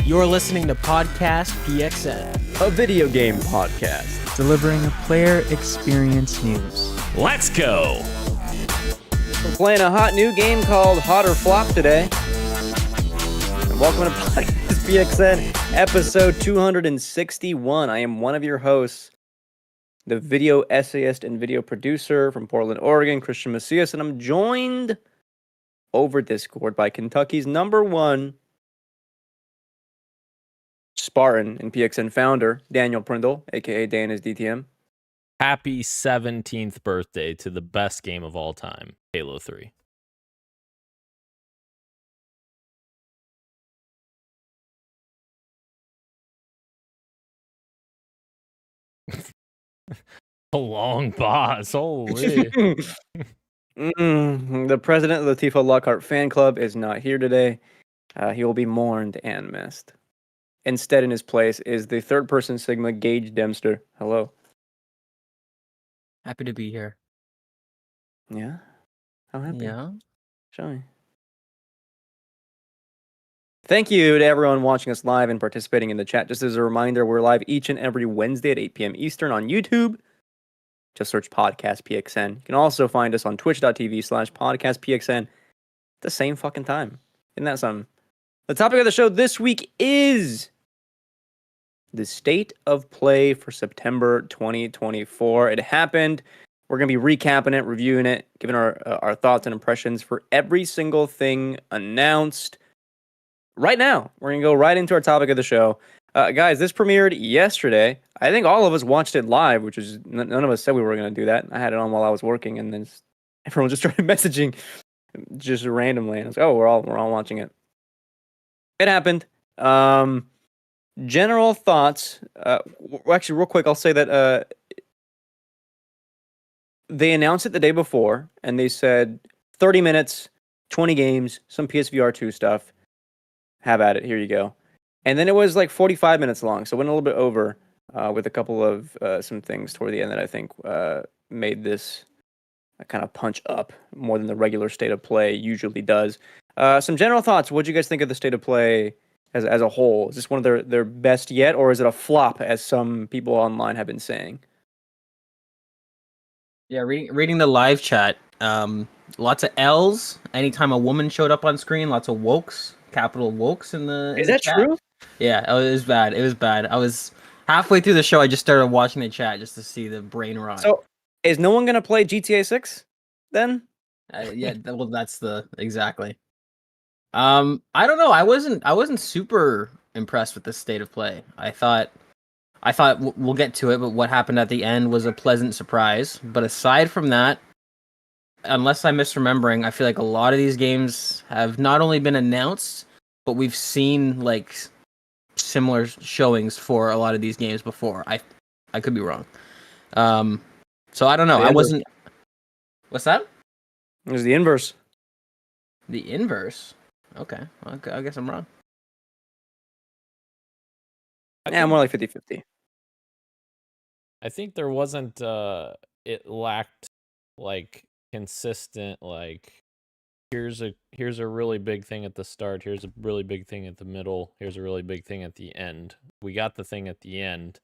You're listening to Podcast PXN, a video game podcast, delivering a player experience news. Let's go! We're playing a hot new game called Hot or Flop today. And welcome to Podcast PXN, episode 261. I am one of your hosts, the video essayist and video producer from Portland, Oregon, Christian Macias, and I'm joined over Discord by Kentucky's #1 Spartan and PXN founder, Daniel Prindle, aka Dan is DTM. Happy 17th birthday to the best game of all time, Halo 3. A long pause, holy. The president of the Tifo Lockhart fan club is not here today. He will be mourned and missed. Instead, in his place is the third person Sigma, Gage Dempster. Hello. happy to be here. Yeah? How happy? Yeah. Show me. Thank you to everyone watching us live and participating in the chat. Just as a reminder, we're live each and every Wednesday at 8 p.m. Eastern on YouTube. Just search Podcast PXN. You can also find us on twitch.tv/podcastpxn at the same fucking time. Isn't that something? The topic of the show this week is the state of play for September 2024. It happened. We're going to be recapping it, reviewing it, giving our thoughts and impressions for every single thing announced. Right now, we're going to go right into our topic of the show. Guys, this premiered yesterday. I think all of us watched it live, which is none of us said we were going to do that. I had it on while I was working, and then everyone just started messaging just randomly. And I was like, oh, we're all watching it. It happened. General thoughts. Actually, real quick, I'll say that they announced it the day before, and they said 30 minutes, 20 games, some PSVR 2 stuff. Have at it. Here you go. And then it was like 45 minutes long, so it went a little bit over with a couple of some things toward the end that I think made this kind of punch up more than the regular state of play usually does. Some general thoughts. What do you guys think of the state of play as a whole? Is this one of their best yet, or is it a flop, as some people online have been saying? Yeah, reading the live chat. Lots of L's. Anytime a woman showed up on screen, lots of wokes, capital wokes in the. Is that true? Yeah, it was bad. It was bad. I was halfway through the show. I just started watching the chat just to see the brain rot. So, is no one gonna play GTA 6 then? Yeah, well, that's the exactly. I don't know. I wasn't super impressed with the state of play. I thought we'll get to it, but what happened at the end was a pleasant surprise. But aside from that, unless I'm misremembering, I feel like a lot of these games have not only been announced, but we've seen like similar showings for a lot of these games before. I could be wrong. So I don't know. I wasn't. What's that? It was the inverse. The inverse. Okay, I guess I'm wrong. Yeah, more like 50-50. I think there wasn't, it lacked, like, consistent, like, here's a really big thing at the start, here's a really big thing at the middle, here's a really big thing at the end. We got the thing at the end.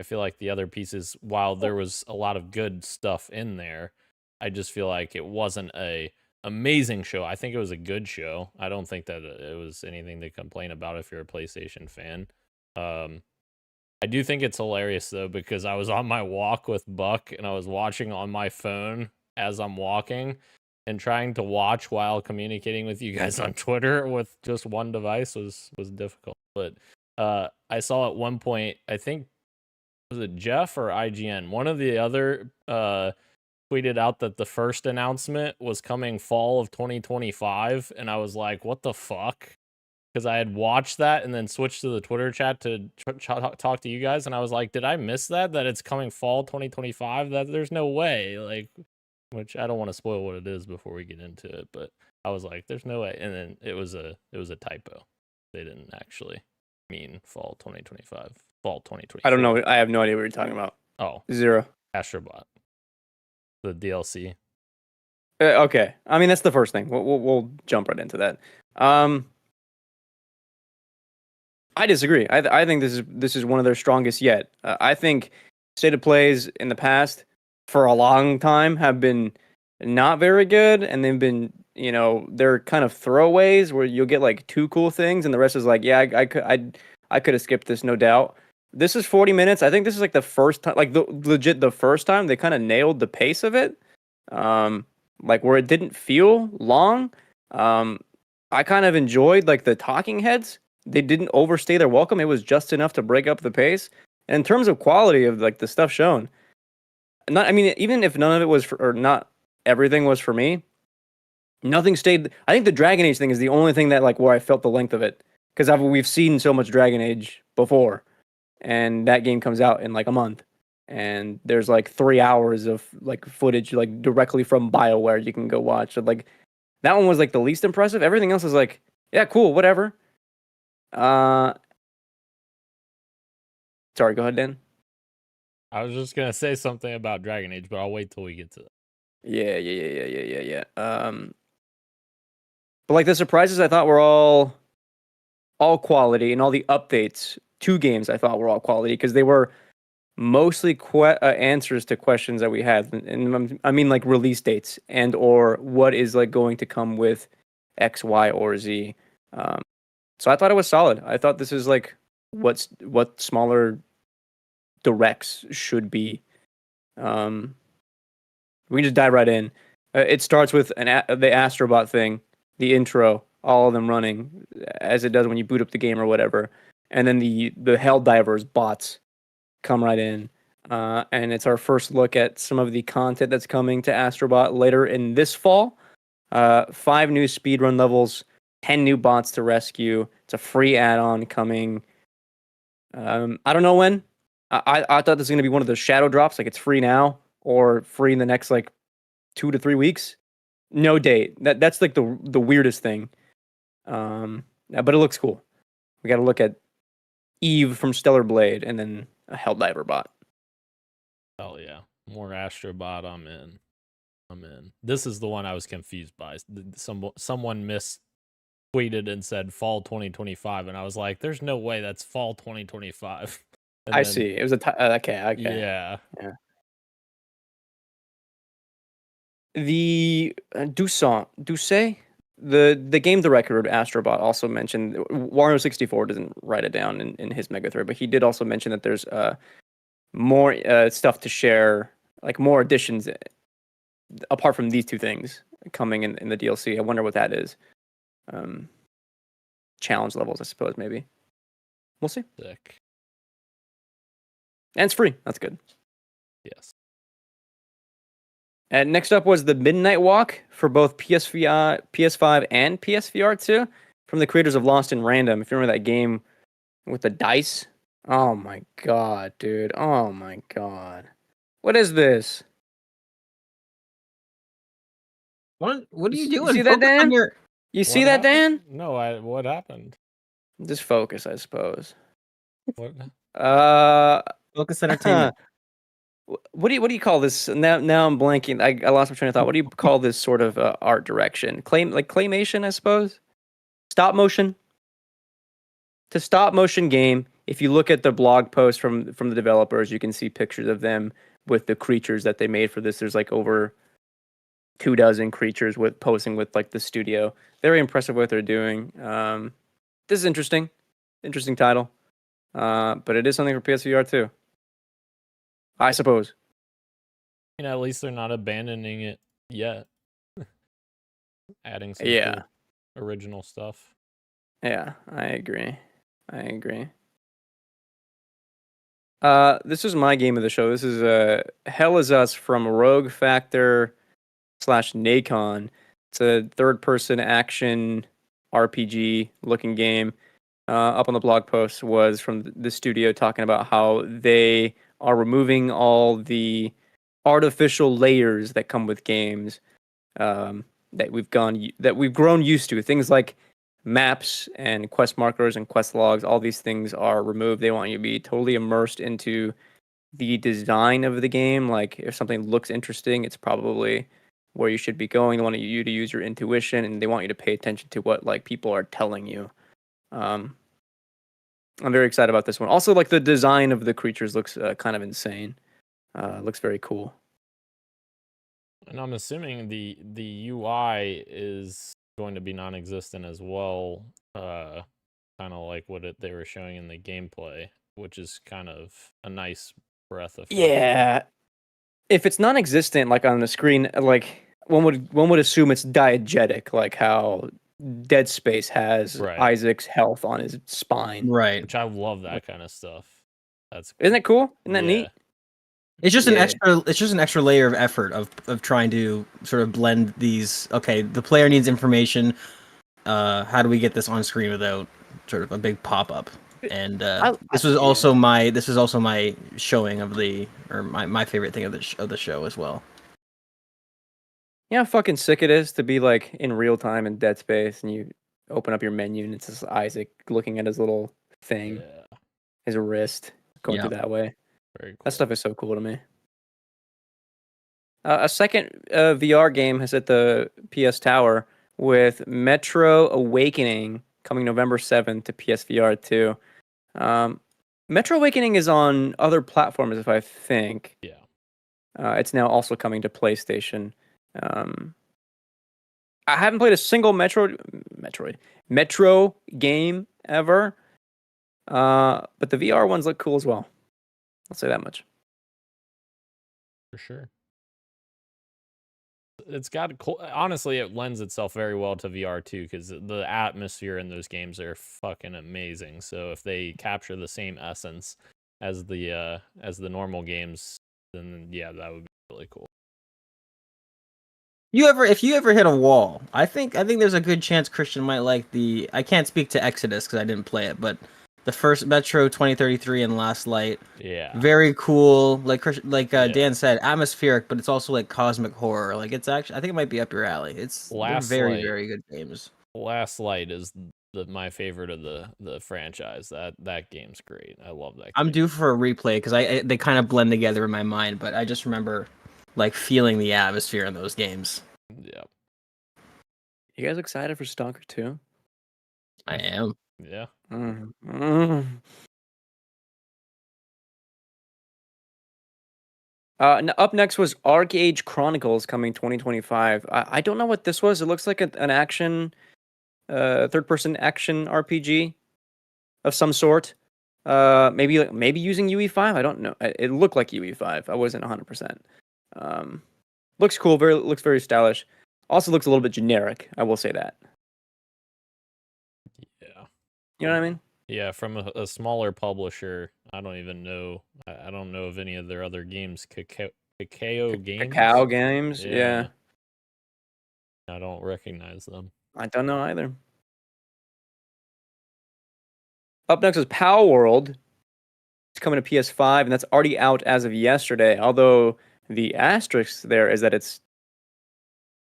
I feel like the other pieces, while there was a lot of good stuff in there, I just feel like it wasn't a amazing show. I think it was a good show. I don't think that it was anything to complain about if you're a PlayStation fan. I do think it's hilarious though, because I was on my walk with Buck and I was watching on my phone as I'm walking, and trying to watch while communicating with you guys on Twitter with just one device was difficult. But I saw at one point, I think, was it Jeff or IGN? One of the other tweeted out that the first announcement was coming fall of 2025, and I was like, what the fuck? Because I had watched that and then switched to the Twitter chat to talk to you guys, and I was like, did I miss that it's coming fall 2025? That there's no way, like, which I don't want to spoil what it is before we get into it, but I was like, there's no way. And then it was a typo. They didn't actually mean fall 2025, fall 2024. I don't know. I have no idea what you're talking about. Oh, Zero. Astrobot, the DLC. Okay. I mean, that's the first thing. We'll jump right into that. I disagree. I think this is one of their strongest yet. I think state of plays in the past for a long time have been not very good, and they've been they're kind of throwaways where you'll get like two cool things, and the rest is like I could have skipped this, no doubt. This is 40 minutes. I think this is like the first time, like the first time they kind of nailed the pace of it, like where it didn't feel long. I kind of enjoyed like the talking heads. They didn't overstay their welcome. It was just enough to break up the pace. And in terms of quality of like the stuff shown, even if none of it was or not everything was for me, nothing stayed. I think the Dragon Age thing is the only thing that like where I felt the length of it, because we've seen so much Dragon Age before, and that game comes out in like a month, and there's like 3 hours of like footage like directly from BioWare you can go watch. So, like that one was like the least impressive. Everything else is like, yeah, cool, whatever. Sorry, go ahead, Dan. I was just gonna say something about Dragon Age, but I'll wait till we get to that. Yeah. But like the surprises, I thought were all quality, and all the updates to games I thought were all quality because they were mostly answers to questions that we had, and I mean like release dates and or what is like going to come with X, Y, or Z. So I thought it was solid. I thought this is like what smaller directs should be. We can just dive right in. It starts with the Astrobot thing, the intro, all of them running as it does when you boot up the game or whatever, and then the Helldivers bots come right in, and it's our first look at some of the content that's coming to Astrobot later in this fall. 5 new speedrun levels, 10 new bots to rescue. It's a free add-on coming. I don't know when. I thought this was going to be one of those shadow drops, like it's free now or free in the next like 2 to 3 weeks. No date. That's like the weirdest thing. But it looks cool. We got to look at Eve from Stellar Blade and then a Helldiver bot. Hell yeah, more Astrobot. I'm in. This is the one I was confused by. Someone tweeted and said fall 2025, and I was like, "There's no way that's fall 2025." I see. It was okay. Yeah. The Douce, the game director of Astrobot also mentioned Wario64 doesn't write it down in his mega thread, but he did also mention that there's more stuff to share, like more additions apart from these 2 things coming in the DLC. I wonder what that is. Challenge levels, I suppose, maybe. We'll see. Sick. And it's free. That's good. Yes. And next up was the Midnight Walk for both PS5 and PSVR 2 from the creators of Lost in Random. If you remember that game with the dice. Oh my god, dude. Oh my god. What is this? What are you doing? You see that, Dan? You see that, Dan? No, what happened? Just focus, I suppose. What? Focus entertainment. What do you call this? Now I'm blanking. I lost my train of thought. What do you call this sort of art direction? Claymation, I suppose. Stop motion. To stop motion game. If you look at the blog post from the developers, you can see pictures of them with the creatures that they made for this. There's like over 24 creatures posing with like the studio. Very impressive what they're doing. This is interesting title, but it is something for PSVR too, I suppose. At least they're not abandoning it yet. Adding some cool original stuff. Yeah, I agree. This is my game of the show. This is Hell Is Us from Rogue Factor / Nacon. It's a third-person action RPG looking game. Up on the blog post was from the studio talking about how they are removing all the artificial layers that come with games that we've grown used to. Things like maps and quest markers and quest logs, all these things are removed. They want you to be totally immersed into the design of the game. Like if something looks interesting, it's probably where you should be going. They want you to use your intuition, and they want you to pay attention to what like people are telling you. I'm very excited about this one. Also, like the design of the creatures looks kind of insane. Looks very cool. And I'm assuming the UI is going to be non-existent as well, kind of like they were showing in the gameplay, which is kind of a nice breath of fresh air. Yeah. If it's non-existent, like on the screen, like one would assume it's diegetic, like how Dead Space has Right. Isaac's health on his spine. Right. Which I love that kind of stuff. That's Isn't that cool? Isn't that neat? It's just Yeah. It's just an extra layer of effort of trying to sort of blend these. Okay, the player needs information. How do we get this on screen without sort of a big pop up? And this was also my showing of my favorite thing of the show as well. You know how fucking sick it is to be like in real time in Dead Space and you open up your menu and it's just Isaac looking at his little thing, his wrist going through that way. Very cool. That stuff is so cool to me. A second VR game has hit the PS Tower with Metro Awakening coming November 7th to PSVR 2. Metro Awakening is on other platforms, if I think. Yeah. It's now also coming to PlayStation. I haven't played a single Metro game ever, but the VR ones look cool as well. I'll say that much. For sure. It's got cool. Honestly, it lends itself very well to VR too, because the atmosphere in those games are fucking amazing. So if they capture the same essence as the normal games, then yeah, that would be really cool. If you ever hit a wall, I think there's a good chance Christian might like the. I can't speak to Exodus because I didn't play it, but the first Metro 2033 and Last Light. Yeah. Very cool. Like Yeah. Dan said, atmospheric, but it's also like cosmic horror. Like it's actually, I think it might be up your alley. They're very very good games. Last Light is my favorite of the franchise. That game's great. I love that game. I'm due for a replay because they kind of blend together in my mind, but I just remember like feeling the atmosphere in those games. Yeah. You guys excited for Stalker 2? I am. Yeah. Up next was Arc Age Chronicles coming 2025. I don't know what this was. It looks like an action, third-person action RPG of some sort. Maybe using UE5. I don't know. It looked like UE5. I wasn't 100%. Looks cool. Looks very stylish. Also looks a little bit generic. I will say that. Yeah. You know what I mean? Yeah, from a smaller publisher. I don't even know. I don't know of any of their other games. Cacao Games. Cacao Games. Yeah. I don't recognize them. I don't know either. Up next is Power World. It's coming to PS5, and that's already out as of yesterday. Although the asterisk there is that it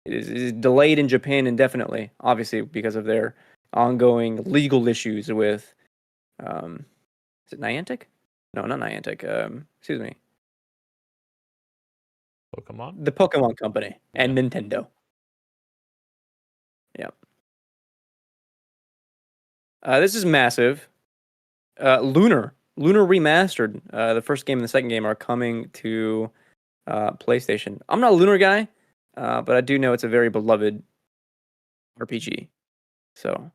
is delayed in Japan indefinitely, obviously because of their ongoing legal issues with, is it Niantic? No, not Niantic. Excuse me. Pokemon? The Pokemon Company and Nintendo. Yep. This is massive. Lunar Remastered. The first game and the second game are coming to PlayStation. I'm not a Lunar guy, but I do know it's a very beloved RPG. So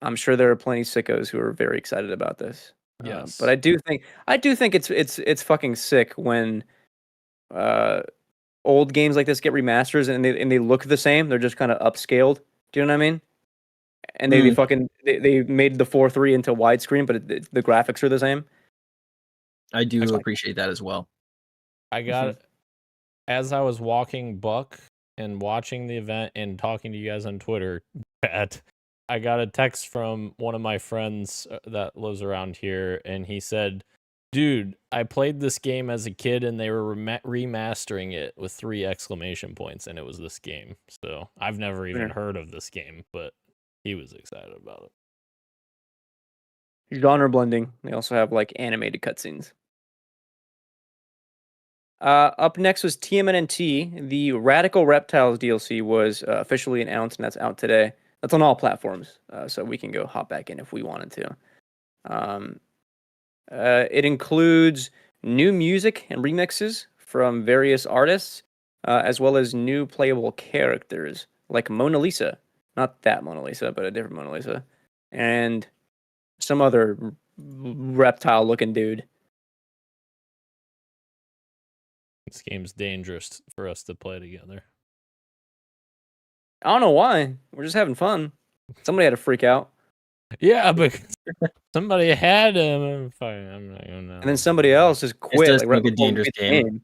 I'm sure there are plenty of sickos who are very excited about this. Yes. But I do think it's fucking sick when old games like this get remasters and they look the same. They're just kind of upscaled. Do you know what I mean? And they made the 4:3 into widescreen, but the graphics are the same. I do appreciate that as well. I got as I was walking Buck and watching the event and talking to you guys on Twitter, I got a text from one of my friends that lives around here, and he said, "Dude, I played this game as a kid, and they were remastering it with 3 exclamation points, and it was this game." So I've never even heard of this game, but he was excited about it. Genre blending. They also have like animated cutscenes. Up next was TMNT. The Radical Reptiles DLC was officially announced, and that's out today. That's on all platforms, so we can go hop back in if we wanted to. Um, it includes new music and remixes from various artists, as well as new playable characters like Mona Lisa. Not that Mona Lisa, but a different Mona Lisa. And some other reptile looking dude. This game's dangerous for us to play together. I don't know why. We're just having fun. Somebody had to freak out. Yeah, but somebody had him. I'm not gonna know. And then somebody else just quit. does Like, look right a before we dangerous beat the game.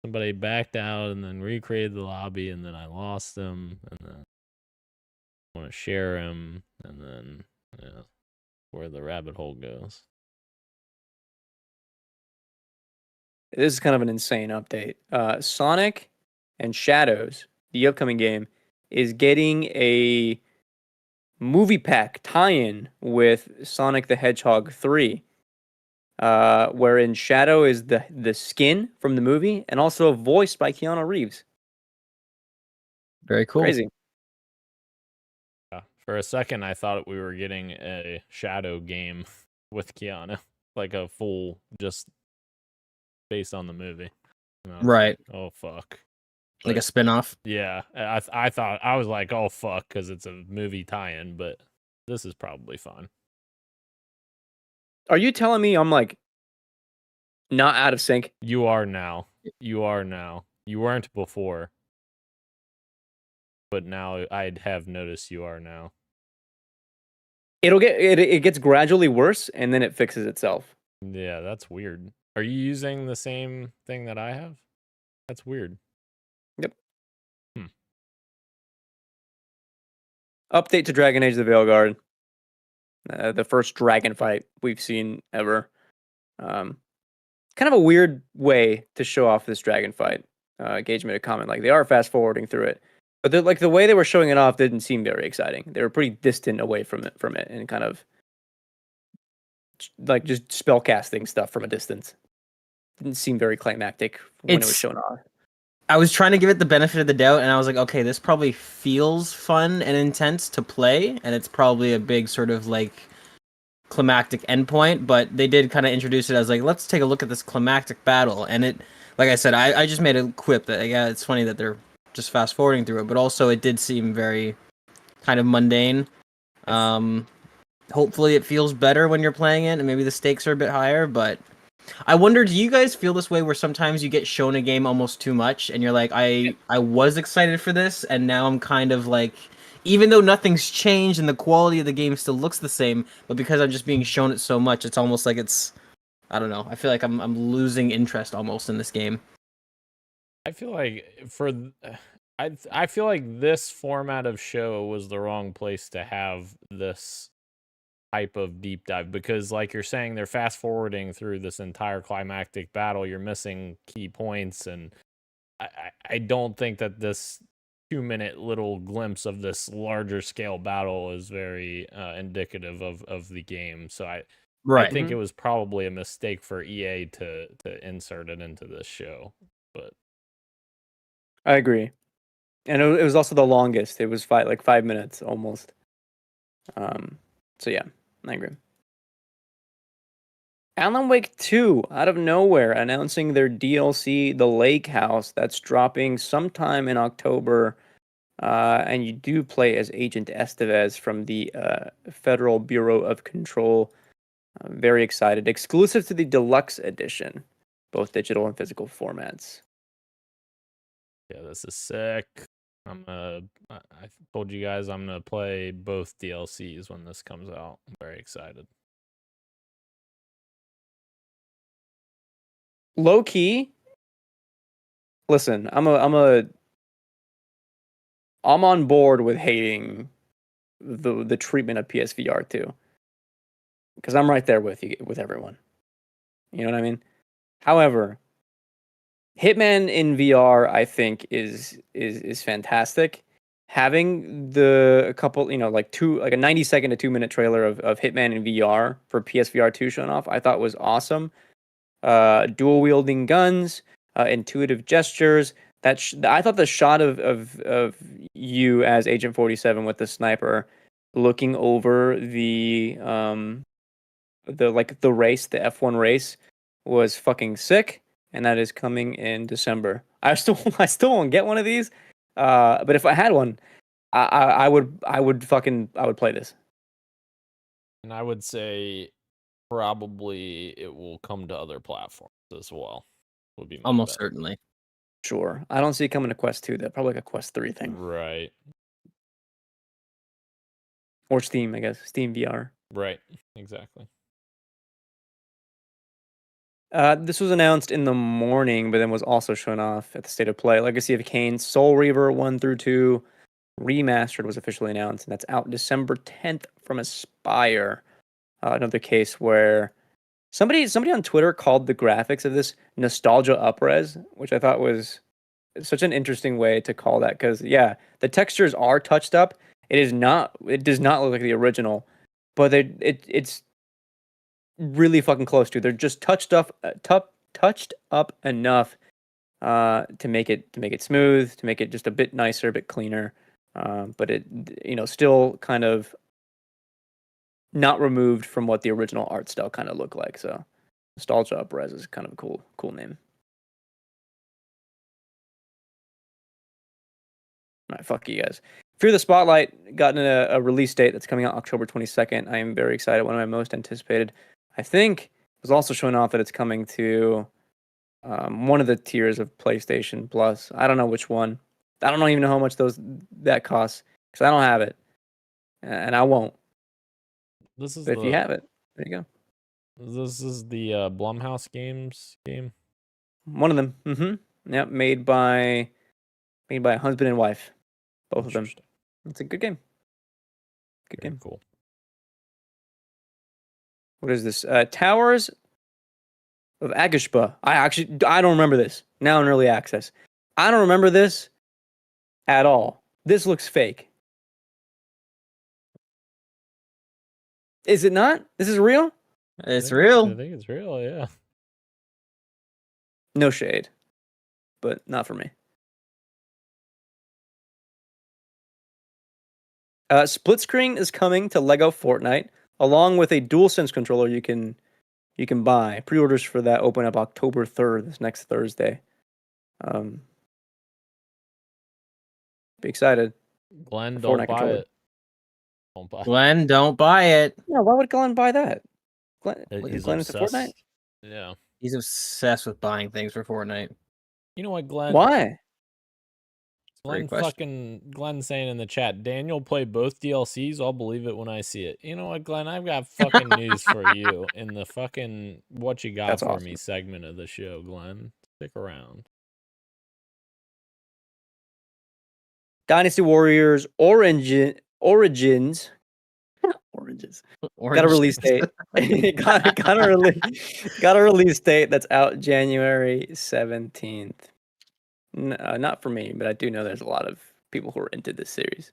Somebody backed out and then recreated the lobby, and then I lost him, and then I want to share him, and then where the rabbit hole goes. This is kind of an insane update. Sonic and Shadows, the upcoming game, is getting a movie pack tie-in with Sonic the Hedgehog 3, wherein Shadow is the skin from the movie and also voiced by Keanu Reeves. Very cool. Crazy. Yeah. For a second, I thought we were getting a Shadow game with Keanu, like a full just based on the movie. Right. Like, oh fuck. Like a spin-off. Yeah, I thought, I was like, oh fuck, because it's a movie tie-in, but this is probably fun. Are you telling me I'm like not out of sync? You are now. You weren't before, but now I have noticed you are now. It gets gradually worse and then it fixes itself. Yeah, that's weird. Are you using the same thing that I have? That's weird. Yep. Update to Dragon Age: The Veilguard. The first dragon fight we've seen ever. Kind of a weird way to show off this dragon fight. Gage made a comment like they are fast forwarding through it, but the way they were showing it off didn't seem very exciting. They were pretty distant away from it, and kind of like just spell casting stuff from a distance. Didn't seem very climactic when it was shown off. I was trying to give it the benefit of the doubt, and I was like, okay, this probably feels fun and intense to play, and it's probably a big sort of like climactic endpoint, but they did kind of introduce it as like, let's take a look at this climactic battle. And it, like I said, I just made a quip that, yeah, it's funny that they're just fast forwarding through it, but also it did seem very kind of mundane. Hopefully it feels better when you're playing it, and maybe the stakes are a bit higher, but I wonder, do you guys feel this way where sometimes you get shown a game almost too much and you're like, I was excited for this and now I'm kind of like, even though nothing's changed and the quality of the game still looks the same, but because I'm just being shown it so much, it's almost like it's, I don't know, I feel like I'm losing interest almost in this game. I feel like I feel like this format of show was the wrong place to have this type of deep dive, because like you're saying, they're fast forwarding through this entire climactic battle. You're missing key points, and I don't think that this 2-minute little glimpse of this larger scale battle is very indicative of the game. So I think it was probably a mistake for EA to insert it into this show. But I agree, and it was also the longest. It was 5 minutes almost. So yeah, I agree. Alan Wake 2, out of nowhere, announcing their DLC, The Lake House, that's dropping sometime in October. And you do play as Agent Estevez from the Federal Bureau of Control. I'm very excited. Exclusive to the Deluxe Edition, both digital and physical formats. yeah, this is sick. I told you guys I'm gonna play both DLCs when this comes out. I'm very excited. Low key, listen, I'm on board with hating the treatment of PSVR 2, because I'm right there with you, with everyone. You know what I mean? However, Hitman in VR, I think, is fantastic. Having a couple, like a 90-second to 2-minute trailer of Hitman in VR for PSVR 2 shown off, I thought was awesome. Dual wielding guns, intuitive gestures. I thought the shot of you as Agent 47 with the sniper looking over the race, the F1 race was fucking sick, and that is coming in December. I still won't get one of these, but if I had one, I would play this. And I would say probably it will come to other platforms as well. Would be my Almost bet. certainly. Sure, I don't see it coming to Quest 2. That probably like a Quest 3 thing, Right. or Steam, I guess. Steam VR. Right. Exactly. This was announced in the morning, but then was also shown off at the State of Play. Legacy of Kain, Soul Reaver 1 through 2, Remastered was officially announced, and that's out December 10th from Aspire. Another case where somebody on Twitter called the graphics of this nostalgia upres, which I thought was such an interesting way to call that, because yeah, the textures are touched up. It does not look like the original, but it's really fucking close to. They're just touched up enough to make it smooth, to make it just a bit nicer, a bit cleaner. But it, still kind of not removed from what the original art style kind of looked like. So Nostalgia Upres is kind of a cool name. All right, fuck you guys. Fear the Spotlight got a release date that's coming out October 22nd. I am very excited. One of my most anticipated. I think it was also showing off that it's coming to one of the tiers of PlayStation Plus. I don't know which one. I don't even know how much that costs, because I don't have it, and I won't. This is But if you have it, there you go. This is the Blumhouse Games game. One of them. Mm-hmm. Yep. Made by a husband and wife. Both of them. It's a good game. Good Very game. Cool. What is this? Towers of Agashba. I don't remember this. Now in early access. I don't remember this at all. This looks fake. Is it not? This is real? It's real. I think it's real, yeah. No shade. But not for me. Split screen is coming to Lego Fortnite, along with a DualSense controller you can buy. Pre-orders for that open up October 3rd, this next Thursday. Be excited. Glenn, The don't Fortnite buy controller. it. Don't buy it. Glenn, don't buy it. Yeah, why would Glenn buy that? Glenn He's Glenn into obsessed. Fortnite? Yeah. He's obsessed with buying things for Fortnite. You know what, Glenn? Why? Glenn saying in the chat, Daniel play both DLCs. I'll believe it when I see it. You know what, Glenn? I've got fucking news for you in the fucking what you got That's for awesome. me segment of the show, Glenn. Stick around. Dynasty Warriors Origins. Oranges. Got a release date. got a release date that's out January 17th. Not for me, but I do know there's a lot of people who are into this series.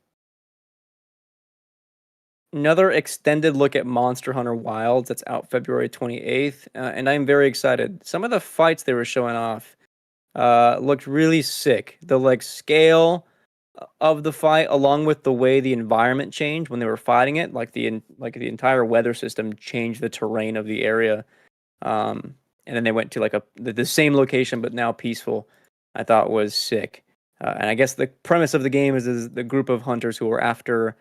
Another extended look at Monster Hunter Wilds that's out February 28th, and I'm very excited. Some of the fights they were showing off looked really sick. The scale of the fight, along with the way the environment changed when they were fighting it, the entire weather system changed the terrain of the area, and then they went to the same location but now peaceful. I thought was sick, and I guess the premise of the game is the group of hunters who are after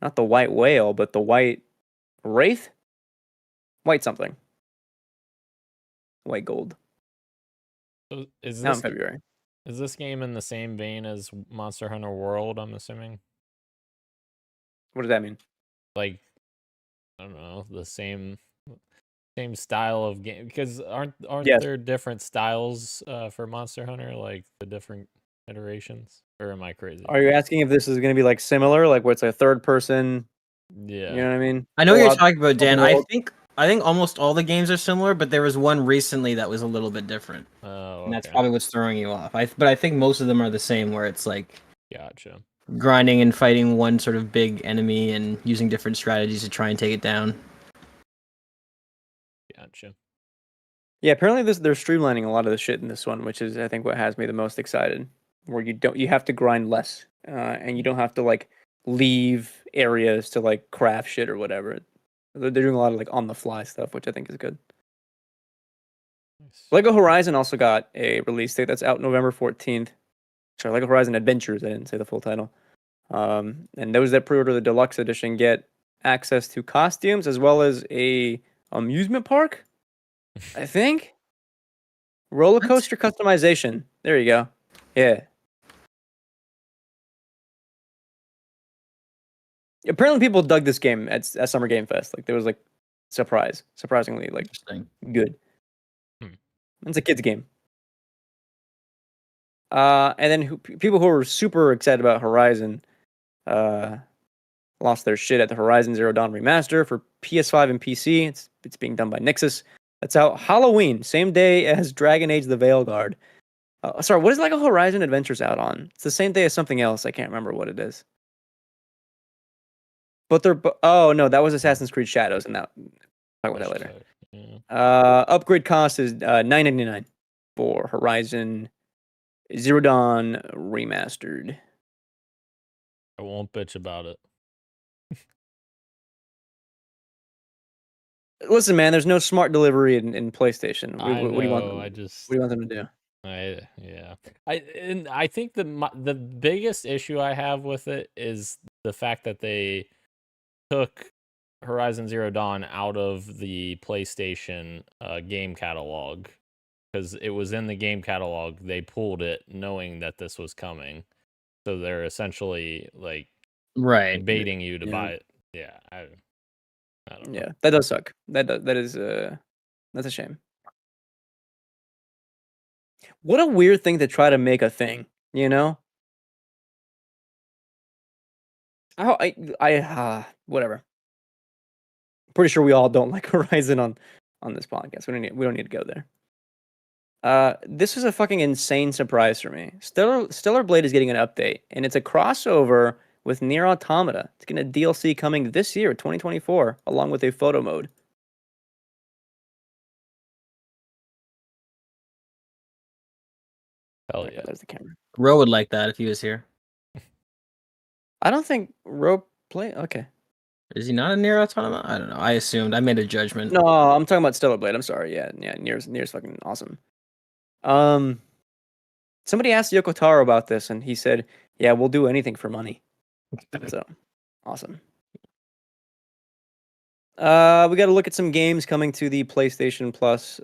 not the white whale but the white wraith, white something, white gold. So is Now in this February. Is this game in the same vein as Monster Hunter World, I'm assuming? What does that mean? I don't know, the same style of game, because aren't Yes. there different styles for Monster Hunter, like the different iterations? Or am I crazy? Are you asking if this is going to be similar, where it's a third person? Yeah. You know what I mean? I know what you're talking about, Dan. world. I think almost all the games are similar, but there was one recently that was a little bit different. Oh, And that's okay. probably what's throwing you off. But I think most of them are the same, where it's Gotcha. grinding and fighting one sort of big enemy and using different strategies to try and take it down. Gotcha. Yeah, apparently they're streamlining a lot of the shit in this one, which is I think what has me the most excited. Where you have to grind less, and you don't have to leave areas to like craft shit or whatever. They're doing a lot of like on the fly stuff, which I think is good. Nice. Lego Horizon also got a release date that's out November 14th. Sorry, Lego Horizon Adventures. I didn't say the full title. And those that pre-order the deluxe edition get access to costumes as well as a amusement park, I think. Roller coaster customization. There you go. Yeah. Apparently, people dug this game at Summer Game Fest. Like there was like surprisingly like Interesting. good. Hmm. It's a kids game. And then people who were super excited about Horizon lost their shit at the Horizon Zero Dawn remaster for PS5 and PC. It's being done by Nixxes. That's out Halloween, same day as Dragon Age: The Veilguard. Sorry, what is Lego Horizon Adventures out on? It's the same day as something else. I can't remember what it is. But oh no, that was Assassin's Creed Shadows, and that talk about that later. Yeah. Upgrade cost is $9.99 for Horizon Zero Dawn remastered. I won't bitch about it. Listen, man, there's no smart delivery in PlayStation. I What do you want? know. What do you want them to do? I think the biggest issue I have with it is the fact that they took Horizon Zero Dawn out of the PlayStation game catalog because it was in the game catalog. They pulled it knowing that this was coming, so they're essentially like baiting you to buy it. Yeah, I don't know. Yeah, that does suck. That is that's a shame. What a weird thing to try to make a thing, you know? Whatever. Pretty sure we all don't like Horizon on this podcast. We don't need to go there. This was a fucking insane surprise for me. Stellar Blade is getting an update, and it's a crossover with Nier Automata. It's getting a DLC coming this year, 2024, along with a photo mode. Hell yeah. There's the camera. Ro would like that if he was here. I don't think Ro play. Okay. Is he not a Nier Automata? I don't know. I assumed. I made a judgment. No, I'm talking about Stellar Blade. I'm sorry. Yeah, Nier's fucking awesome. Somebody asked Yoko Taro about this, and he said, "Yeah, we'll do anything for money." So, awesome. We got to look at some games coming to the PlayStation Plus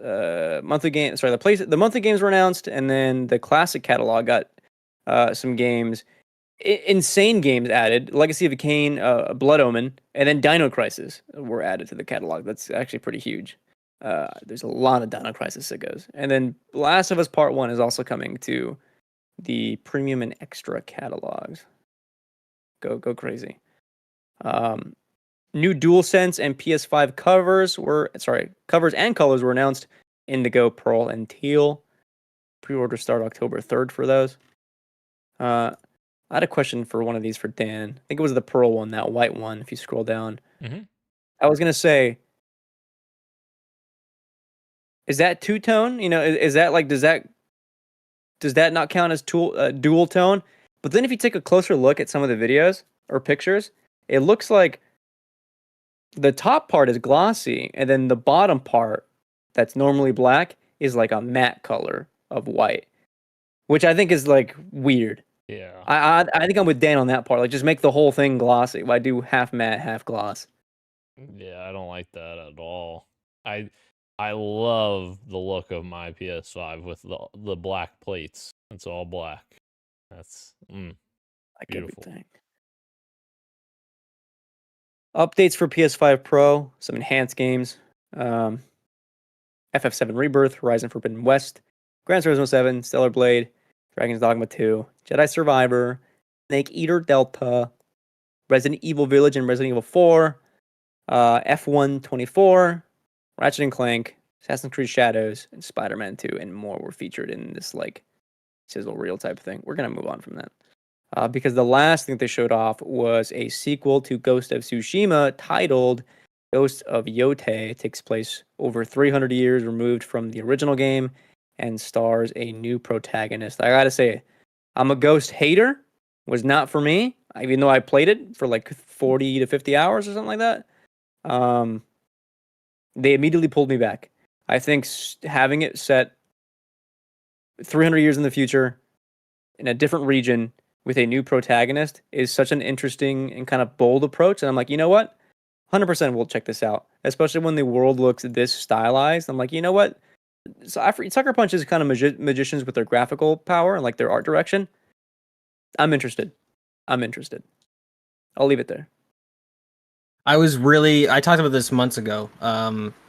monthly game. Sorry, the monthly games were announced, and then the classic catalog got some games. Insane games added. Legacy of Kain, Blood Omen, and then Dino Crisis were added to the catalog. That's actually pretty huge. There's a lot of Dino Crisis sickos. And then Last of Us Part 1 is also coming to the premium and extra catalogs. Go crazy. New DualSense and PS5 covers and colors were announced: Indigo, Pearl, and Teal. Pre-order start October 3rd for those. I had a question for one of these for Dan. I think it was the Pearl one, that white one, if you scroll down. Mm-hmm. I was going to say, is that two-tone? You know, is that like, does that not count as dual tone? But then if you take a closer look at some of the videos or pictures, it looks like the top part is glossy, and then the bottom part that's normally black is like a matte color of white, which I think is like weird. Yeah. I think I'm with Dan on that part. Like, just make the whole thing glossy. Why do half matte, half gloss? Yeah, I don't like that at all. I love the look of my PS5 with the black plates. It's all black. That's Like beautiful. everything. Updates for PS5 Pro, some enhanced games. FF7 Rebirth, Horizon Forbidden West, Gran Turismo 7, Stellar Blade, Dragon's Dogma 2, Jedi Survivor, Snake Eater Delta, Resident Evil Village and Resident Evil 4, F1 24, Ratchet & Clank, Assassin's Creed Shadows, and Spider-Man 2, and more were featured in this like sizzle reel type thing. We're going to move on from that. Because the last thing they showed off was a sequel to Ghost of Tsushima titled Ghost of Yotei. It takes place over 300 years removed from the original game and stars a new protagonist. I gotta say, I'm a Ghost hater. Was not for me. even though I played it for like 40 to 50 hours or something like that, they immediately pulled me back. I think having it set 300 years in the future in a different region with a new protagonist is such an interesting and kind of bold approach. And I'm like, you know what? 100% we'll check this out, especially when the world looks this stylized. I'm like, you know what? So Sucker Punch is kind of magicians with their graphical power and like their art direction. I'm interested. I'll leave it there. I talked about this months ago,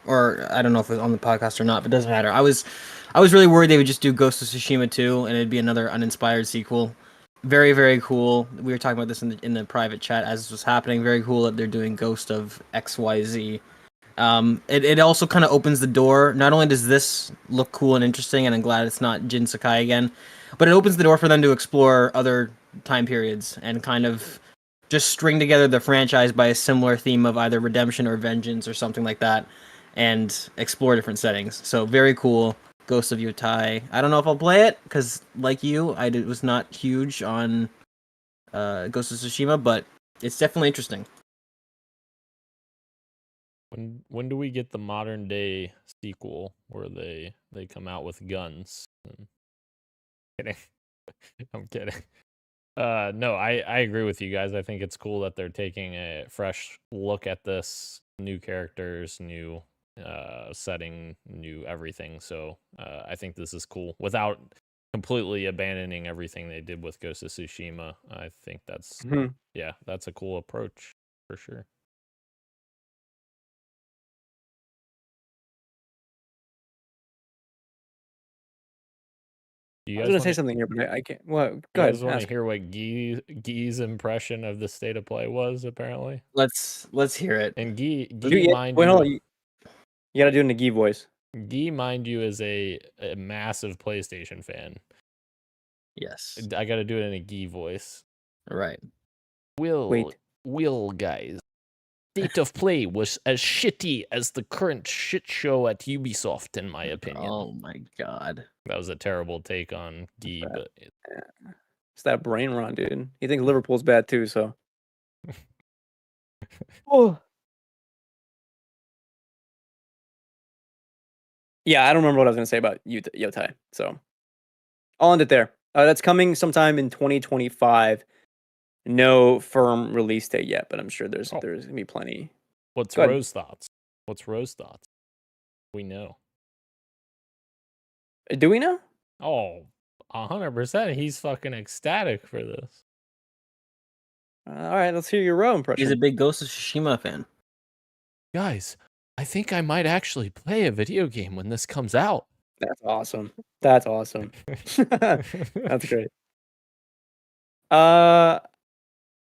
or I don't know if it was on the podcast or not, but it doesn't matter. I was really worried they would just do Ghost of Tsushima 2 and it'd be another uninspired sequel. Very, very cool. We were talking about this in the private chat as this was happening. Very cool that they're doing Ghost of XYZ. It also kind of opens the door. Not only does this look cool and interesting, and I'm glad it's not Jin Sakai again, but it opens the door for them to explore other time periods and kind of just string together the franchise by a similar theme of either redemption or vengeance or something like that, and explore different settings. So very cool. Ghost of Yotei. I don't know if I'll play it because, like you, was not huge on Ghost of Tsushima, but it's definitely interesting. When do we get the modern day sequel where they come out with guns? Kidding. I'm kidding. No, I agree with you guys. I think it's cool that they're taking a fresh look at this, new characters, new setting, new everything. So I think this is cool without completely abandoning everything they did with Ghost of Tsushima. I think that's that's a cool approach for sure. I was going to say something here, but I can't. Well, go ahead. You guys want to hear what Guy's impression of the state of play was, apparently? Let's hear it. And Guy, mind wait, you, hold on. You got to do it in the Guy voice. Guy, mind you, is a massive PlayStation fan. Yes. I got to do it in a Guy voice. Right. Will, guys. State of play was as shitty as the current shit show at Ubisoft, in my opinion. Oh my god. That was a terrible take on Guy, but It's that brain run, dude. He thinks Liverpool's bad too, so. Oh. Yeah, I don't remember what I was going to say about Yotei, so I'll end it there. That's coming sometime in 2025. No firm release date yet, but I'm sure there's going to be plenty. What's Rose thoughts? We know. Do we know? Oh, 100%. He's fucking ecstatic for this. All right, let's hear your Ro impression. He's a big Ghost of Tsushima fan. Guys, I think I might actually play a video game when this comes out. That's awesome. That's great.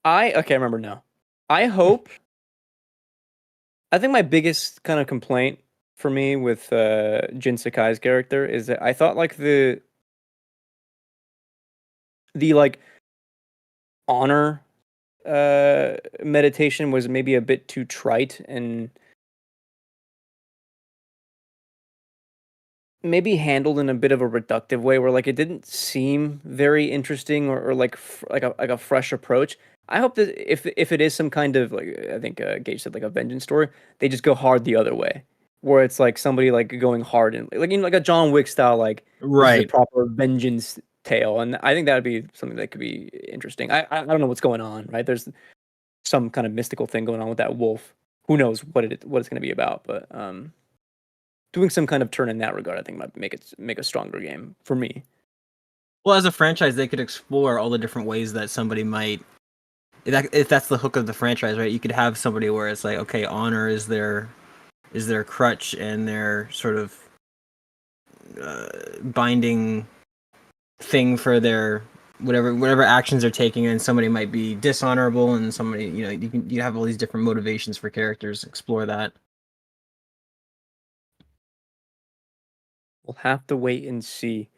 I remember now. I think my biggest kind of complaint for me with Jin Sakai's character is that I thought like the like honor meditation was maybe a bit too trite and maybe handled in a bit of a reductive way where like it didn't seem very interesting or like a fresh approach. I hope that if it is some kind of like I think Gage said like a vengeance story, they just go hard the other way, where it's like somebody like going hard and like like a John Wick style like right proper vengeance tale, and I think that would be something that could be interesting. I don't know what's going on, right? There's some kind of mystical thing going on with that wolf. Who knows what it's going to be about, but doing some kind of turn in that regard, I think might make a stronger game for me. Well, as a franchise, they could explore all the different ways that somebody might. If that's the hook of the franchise, right? You could have somebody where it's like, okay, honor is their crutch and their sort of binding thing for their whatever actions they're taking, and somebody might be dishonorable, and somebody you have all these different motivations for characters. Explore that. We'll have to wait and see.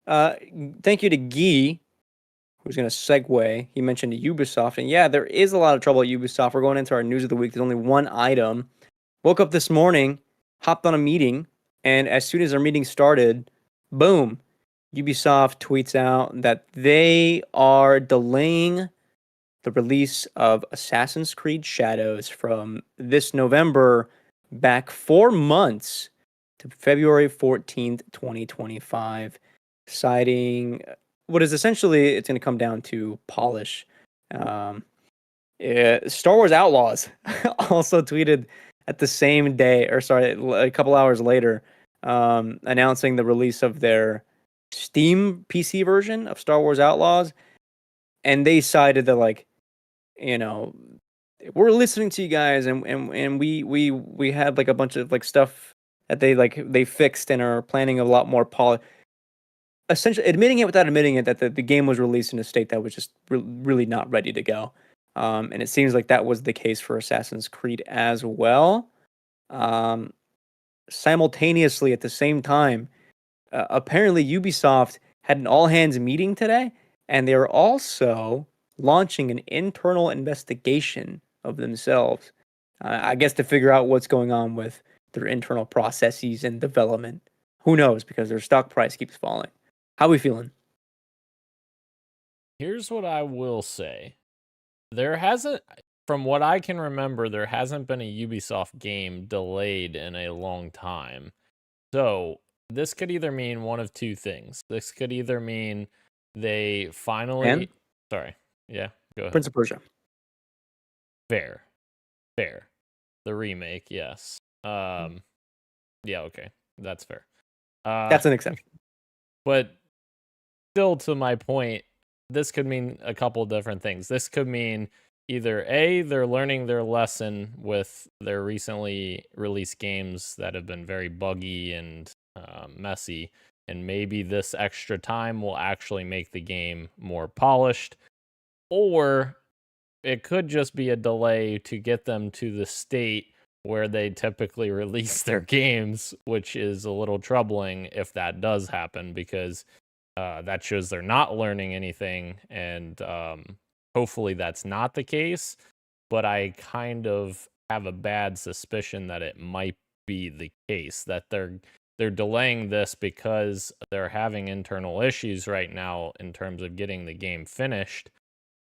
Thank you to Guy, who's going to segue. He mentioned Ubisoft, and yeah, there is a lot of trouble at Ubisoft. We're going into our news of the week. There's only one item. Woke up this morning, hopped on a meeting, and as soon as our meeting started, boom, Ubisoft tweets out that they are delaying the release of Assassin's Creed Shadows from this November back 4 months to February 14th, 2025, citing what is essentially, it's going to come down to polish. Star Wars Outlaws also tweeted at the same day, or sorry, a couple hours later, announcing the release of their Steam PC version of Star Wars Outlaws, and they cited that, like, you know, we're listening to you guys, and we had like a bunch of like stuff that they fixed and are planning a lot more essentially admitting it without admitting it, that the game was released in a state that was just really not ready to go. And it seems like that was the case for Assassin's Creed as well. Simultaneously, at the same time, apparently Ubisoft had an all-hands meeting today, and they are also launching an internal investigation of themselves, I guess to figure out what's going on with their internal processes and development. Who knows, because their stock price keeps falling. How are we feeling? Here's what I will say. There hasn't, from what I can remember, there hasn't been a Ubisoft game delayed in a long time. So this could either mean one of two things. This could either mean they finally... Sorry. Yeah, go ahead. Prince of Persia. Fair. The remake, yes. Yeah, okay. That's fair. That's an exception. But still, to my point, this could mean a couple different things. This could mean either A, they're learning their lesson with their recently released games that have been very buggy and messy, and maybe this extra time will actually make the game more polished. Or it could just be a delay to get them to the state where they typically release their games, which is a little troubling if that does happen, because that shows they're not learning anything, and hopefully that's not the case. But I kind of have a bad suspicion that it might be the case, that they're delaying this because they're having internal issues right now in terms of getting the game finished,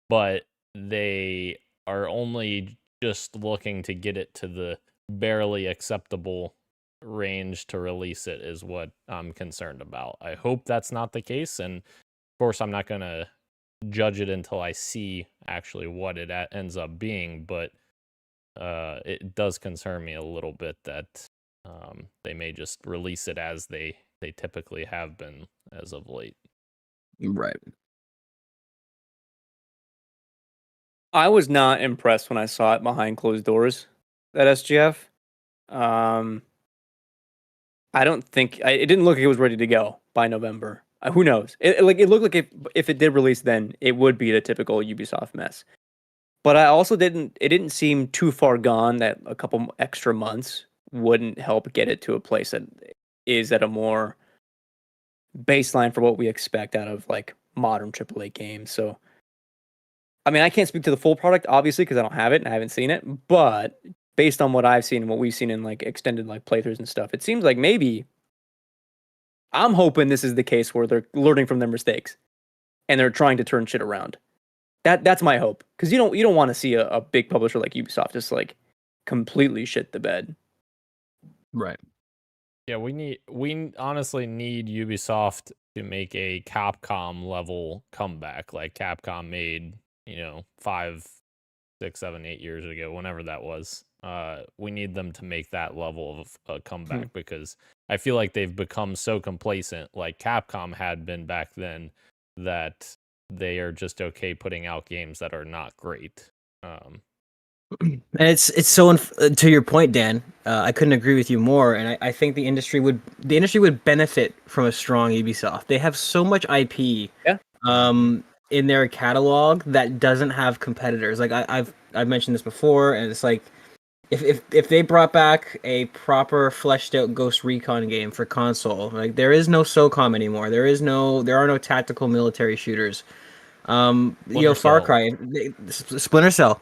but they are only just looking to get it to the barely acceptable range to release it, is what I'm concerned about. I hope that's not the case, and of course I'm not going to judge it until I see actually what it ends up being, but it does concern me a little bit that they may just release it as they typically have been as of late. Right. I was not impressed when I saw it behind closed doors at SGF. I don't think it didn't look like it was ready to go by November. Who knows? It looked like if it did release then, it would be the typical Ubisoft mess. But I also it didn't seem too far gone that a couple extra months wouldn't help get it to a place that is at a more baseline for what we expect out of like modern AAA games. So, I mean, I can't speak to the full product, obviously, because I don't have it and I haven't seen it. But based on what I've seen and what we've seen in like extended like playthroughs and stuff, it seems like maybe I'm hoping this is the case where they're learning from their mistakes and they're trying to turn shit around. That's my hope, because you don't want to see a big publisher like Ubisoft just like completely shit the bed. Right. Yeah, we honestly need Ubisoft to make a Capcom level comeback, like Capcom made, 5, 6, 7, 8 years ago, whenever that was. We need them to make that level of a comeback, because I feel like they've become so complacent, like Capcom had been back then, that they are just okay putting out games that are not great. And it's so to your point, Dan. I couldn't agree with you more, and I think the industry would benefit from a strong Ubisoft. They have so much IP, in their catalog that doesn't have competitors. Like I've mentioned this before, and it's like if they brought back a proper fleshed out Ghost Recon game for console, like there is no SOCOM anymore. There are no tactical military shooters. Far Cry, Splinter Cell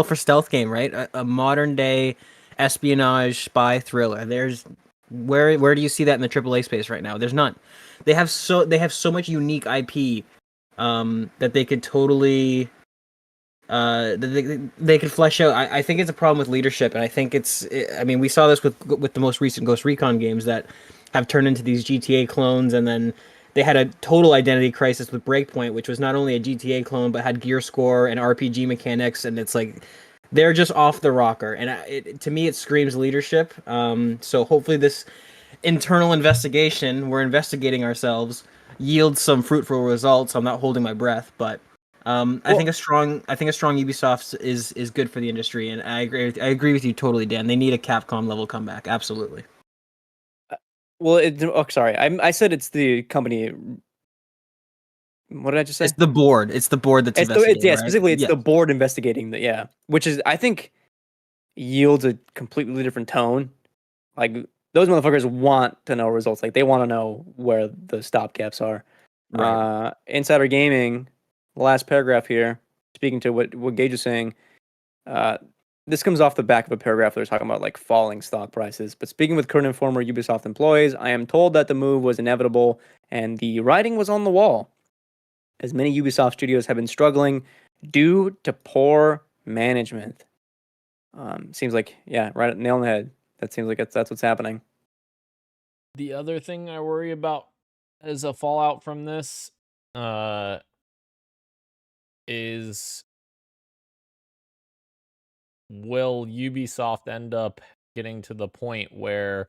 for stealth game, right? A modern day espionage spy thriller. There's where do you see that in the AAA space right now? There's none. They have so much unique IP that they could totally they could flesh out. I think it's a problem with leadership, and I think I mean, we saw this with the most recent Ghost Recon games that have turned into these GTA clones, and then they had a total identity crisis with Breakpoint, which was not only a GTA clone but had gear score and RPG mechanics, and it's like they're just off the rocker. And to me, it screams leadership. So hopefully, this internal investigation, we're investigating ourselves, yields some fruitful results. I'm not holding my breath, but I think a strong Ubisoft is good for the industry, and I agree with you totally, Dan. They need a Capcom level comeback, absolutely. Well, sorry, I said it's the company. What did I just say? It's the board. It's the board that's investigating. Right? Specifically, it's the board investigating the which is I think yields a completely different tone. Like those motherfuckers want to know results. Like they want to know where the stopgaps are. Right. Insider Gaming, the last paragraph here, speaking to what Gage is saying. This comes off the back of a paragraph that they're talking about like falling stock prices. But speaking with current and former Ubisoft employees, I am told that the move was inevitable and the writing was on the wall, as many Ubisoft studios have been struggling due to poor management. Seems like, right nail on the head. That seems like that's what's happening. The other thing I worry about as a fallout from this is, will Ubisoft end up getting to the point where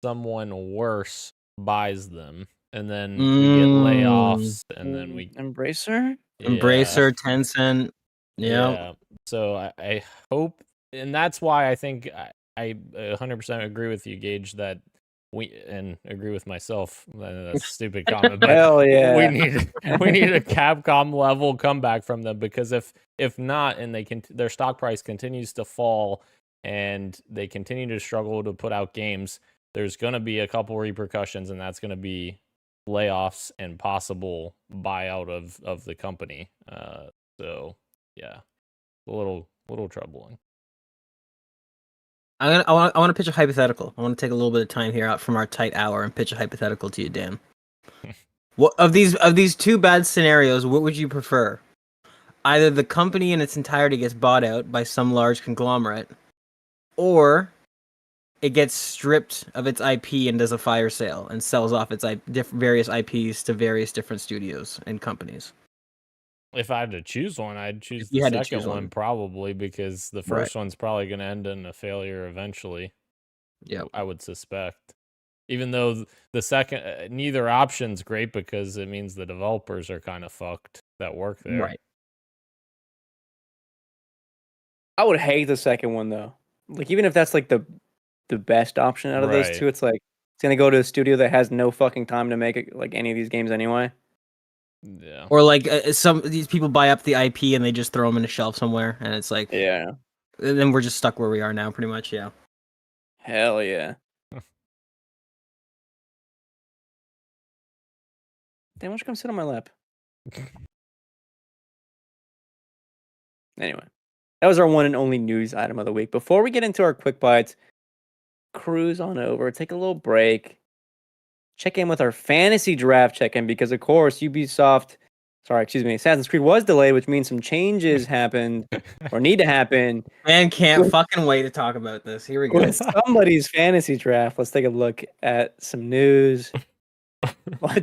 someone worse buys them, and then we get layoffs, and then we Embracer, Tencent, yeah. So I hope, and that's why I think I 100% agree with you, Gage, that and agree with myself. That's a stupid comment, but hell yeah, we need a Capcom level comeback from them, because if not, and their stock price continues to fall and they continue to struggle to put out games, there's going to be a couple repercussions, and that's going to be layoffs and possible buyout of the company. So yeah, a little troubling. I want to pitch a hypothetical. I want to take a little bit of time here out from our tight hour and pitch a hypothetical to you, Dan. What of these two bad scenarios, what would you prefer? Either the company in its entirety gets bought out by some large conglomerate, or it gets stripped of its IP and does a fire sale and sells off its various IPs to various different studios and companies. If I had to choose one, I'd choose the second one probably, because the first one's probably going to end in a failure eventually. Yeah, I would suspect. Even though the second, neither option's great, because it means the developers are kind of fucked that work there. Right. I would hate the second one though. Like even if that's like the best option out of those two, it's like it's gonna go to a studio that has no fucking time to make it like any of these games anyway. Yeah. Or like some of these people buy up the IP and they just throw them in a shelf somewhere, and it's like, yeah. And then we're just stuck where we are now, pretty much. Yeah. Hell yeah. Damn, why don't you come sit on my lap? Anyway, that was our one and only news item of the week. Before we get into our quick bites, cruise on over, take a little break, check in with our fantasy draft check-in, because of course Assassin's Creed was delayed, which means some changes happened or need to happen. Man, can't fucking wait to talk about this. Here we go. With somebody's fantasy draft. Let's take a look at some news.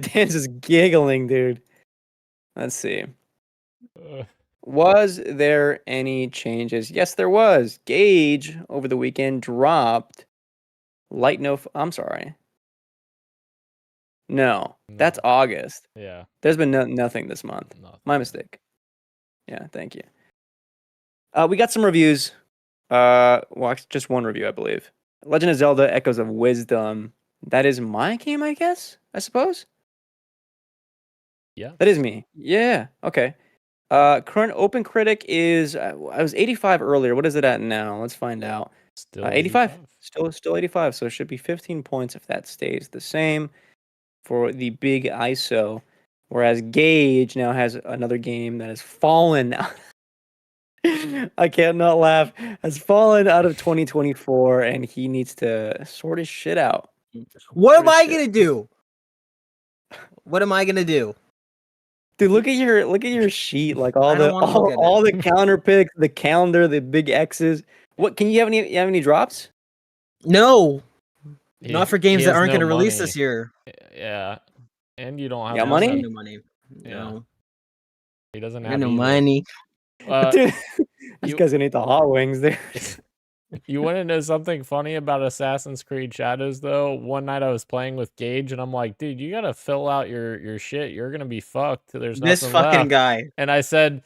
Dan's just giggling, dude. Let's see. Was there any changes? Yes, there was. Gage over the weekend dropped I'm sorry. No, that's August. Yeah. There's been nothing this month. Nothing. My mistake. Yeah, thank you. We got some reviews. Just one review, I believe. Legend of Zelda: Echoes of Wisdom. That is my game, I guess. I suppose. Yeah. That is me. Yeah. Okay. Current Open Critic is I was 85 earlier. What is it at now? Let's find out. Still 85. Still 85. So it should be 15 points if that stays the same for the big ISO. Whereas Gage now has another game that has fallen. I can't not laugh. Has fallen out of 2024, and he needs to sort his shit out. What am I gonna do? What am I gonna do? Dude, look at your sheet, like all I don't the wanna look at all it. the counter picks, the calendar, the big X's. What can you have any drops? No, He, not for he games that has aren't no going to release money. this year. Yeah, and you don't You have got I also have money? no money. Yeah. No, He doesn't I got have no either. money. Dude, this you- guy's gonna eat the hot wings there. You want to know something funny about Assassin's Creed Shadows, though? One night I was playing with Gage, and I'm like, dude, you got to fill out your shit. You're going to be fucked. There's This nothing fucking left. guy. And I said,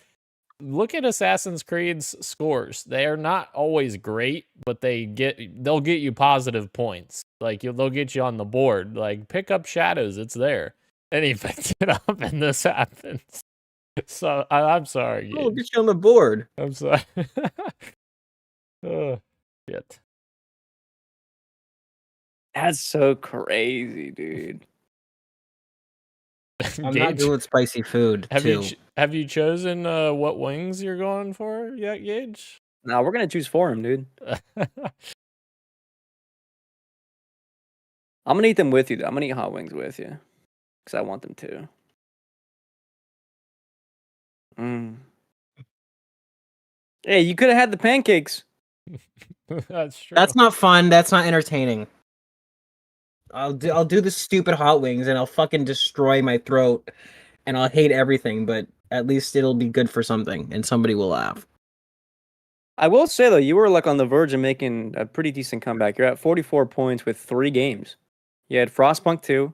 look at Assassin's Creed's scores. They are not always great, but they'll get you positive points. Like, they'll get you on the board. Like, pick up Shadows. It's there. And he picked it up, and this happens. So, I'm sorry, Oh, Gage. get you on the board. I'm sorry. Oh, shit. That's so crazy, dude. I'm not doing spicy food too. Have you chosen what wings you're going for yet, Gage? No, we're gonna choose for him, dude. I'm gonna eat them with you, though. I'm gonna eat hot wings with you. Because I want them to. Hey, you could have had the pancakes. That's true. That's not fun. That's not entertaining. I'll do the stupid hot wings and I'll fucking destroy my throat and I'll hate everything, but at least it'll be good for something and somebody will laugh. I will say, though, you were like on the verge of making a pretty decent comeback. You're at 44 points with 3 games. You had Frostpunk 2,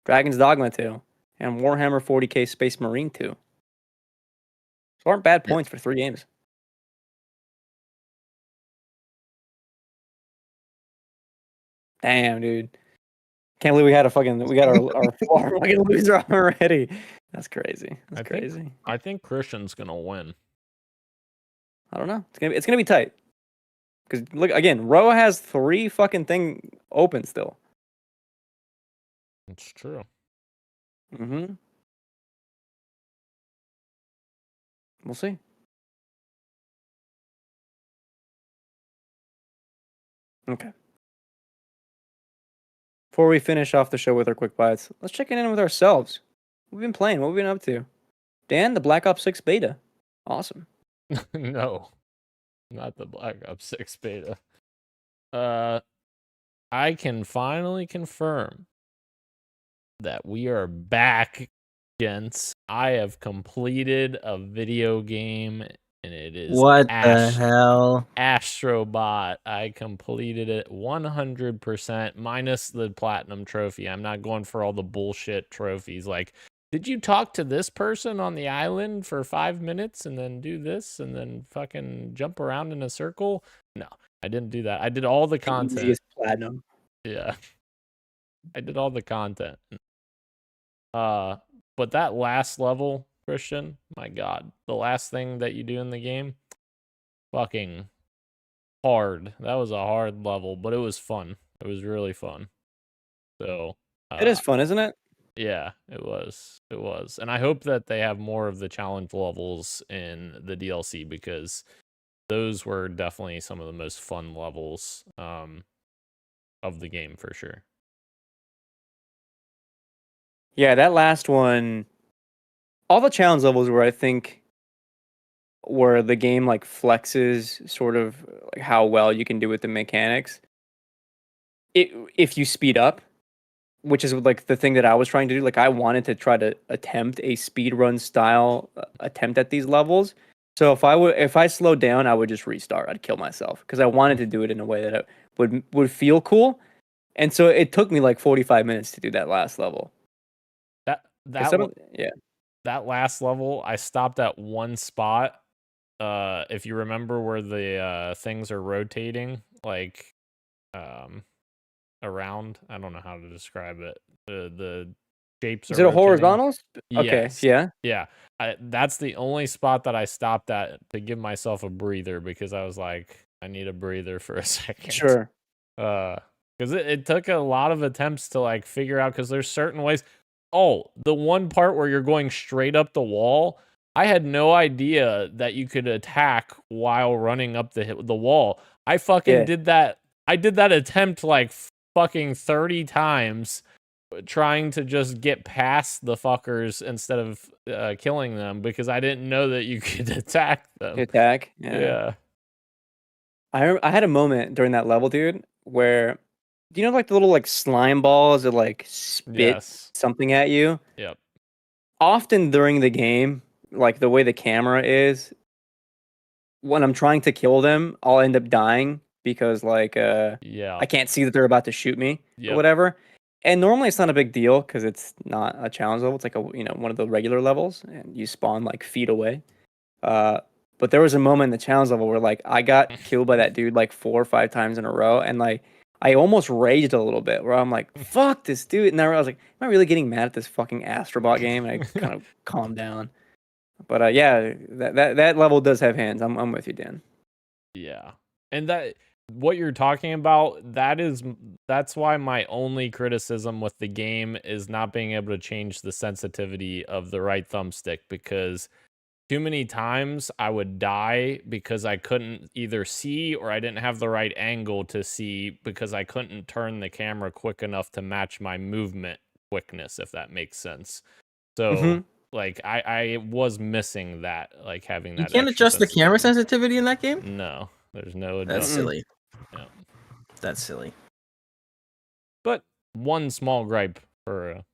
Dragon's Dogma 2, and Warhammer 40k Space Marine 2. So aren't bad points for 3 games. Damn, dude. Can't believe we got our fucking loser already. That's crazy. That's crazy. I think Christian's gonna win. I don't know. It's gonna be tight. Because look again, Roa has 3 fucking thing open still. It's true. Mm-hmm. We'll see. Okay. Before we finish off the show with our quick bites, let's check in with ourselves. What have we been playing? What have we been up to? Dan, the Black Ops 6 beta. Awesome. No, not the Black Ops 6 beta. I can finally confirm that we are back, gents. I have completed a video game, and it is What the hell? Astrobot. I completed it 100% minus the platinum trophy. I'm not going for all the bullshit trophies like, did you talk to this person on the island for 5 minutes and then do this and then fucking jump around in a circle? No, I didn't do that. I did all the content. Easiest platinum. Yeah. I did all the content. But that last level, Christian, my God, the last thing that you do in the game, fucking hard. That was a hard level, but it was fun. It was really fun. So It is fun, isn't it? yeah, it was. It was. And I hope that they have more of the challenge levels in the DLC because those were definitely some of the most fun levels of the game for sure. Yeah, that last one, all the challenge levels where I think where the game like flexes sort of like how well you can do with the mechanics. If you speed up, which is like the thing that I was trying to do, like I wanted to try to attempt a speed run style attempt at these levels. So if I slowed down, I would just restart. I'd kill myself because I wanted to do it in a way that it would feel cool. And so it took me like 45 minutes to do that last level. That last level, I stopped at one spot. If you remember where the things are rotating, like around. I don't know how to describe it. The shapes Is are it a rotating. horizontal? Okay, Yes. yeah. Yeah. That's the only spot that I stopped at to give myself a breather because I was like, I need a breather for a second. Sure. Because it took a lot of attempts to like figure out because there's certain ways. Oh, the one part where you're going straight up the wall, I had no idea that you could attack while running up the wall. I fucking did that. I did that attempt like fucking 30 times trying to just get past the fuckers instead of killing them because I didn't know that you could attack them. Attack. Yeah. I had a moment during that level, dude, where do you know like the little like slime balls that like spit Yes. something at you? Yep. Often during the game, like the way the camera is, when I'm trying to kill them, I'll end up dying because like Yeah. I can't see that they're about to shoot me or Yep. whatever. And normally it's not a big deal because it's not a challenge level. It's like one of the regular levels, and you spawn like feet away. But there was a moment in the challenge level where like I got killed by that dude like 4 or 5 times in a row, and like I almost raged a little bit where I'm like, "Fuck this dude!" And then I was like, "Am I really getting mad at this fucking Astrobot game?" And I kind of calmed down. But yeah, that level does have hands. I'm with you, Dan. Yeah. And that what you're talking about, that's why my only criticism with the game is not being able to change the sensitivity of the right thumbstick, because too many times I would die because I couldn't either see or I didn't have the right angle to see because I couldn't turn the camera quick enough to match my movement quickness, if that makes sense. So like I was missing that, like having that. You can't extra adjust the camera sensitivity. sensitivity in that game? No, there's no That's adjustment. silly. Yeah. That's silly. But one small gripe for a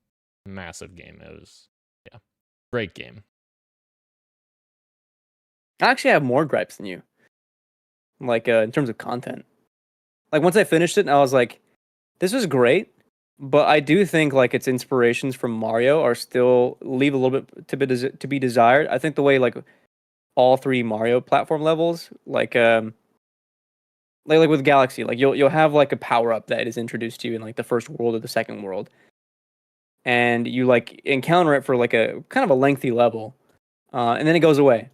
massive game. It was, yeah, great game. I actually have more gripes than you. Like in terms of content. Like once I finished it, I was like, this was great, but I do think like its inspirations from Mario are still leave a little bit to be desired. I think the way like all 3 Mario platform levels, like with Galaxy, like you'll have like a power up that is introduced to you in like the first world or the second world, and you like encounter it for like a kind of a lengthy level, and then it goes away.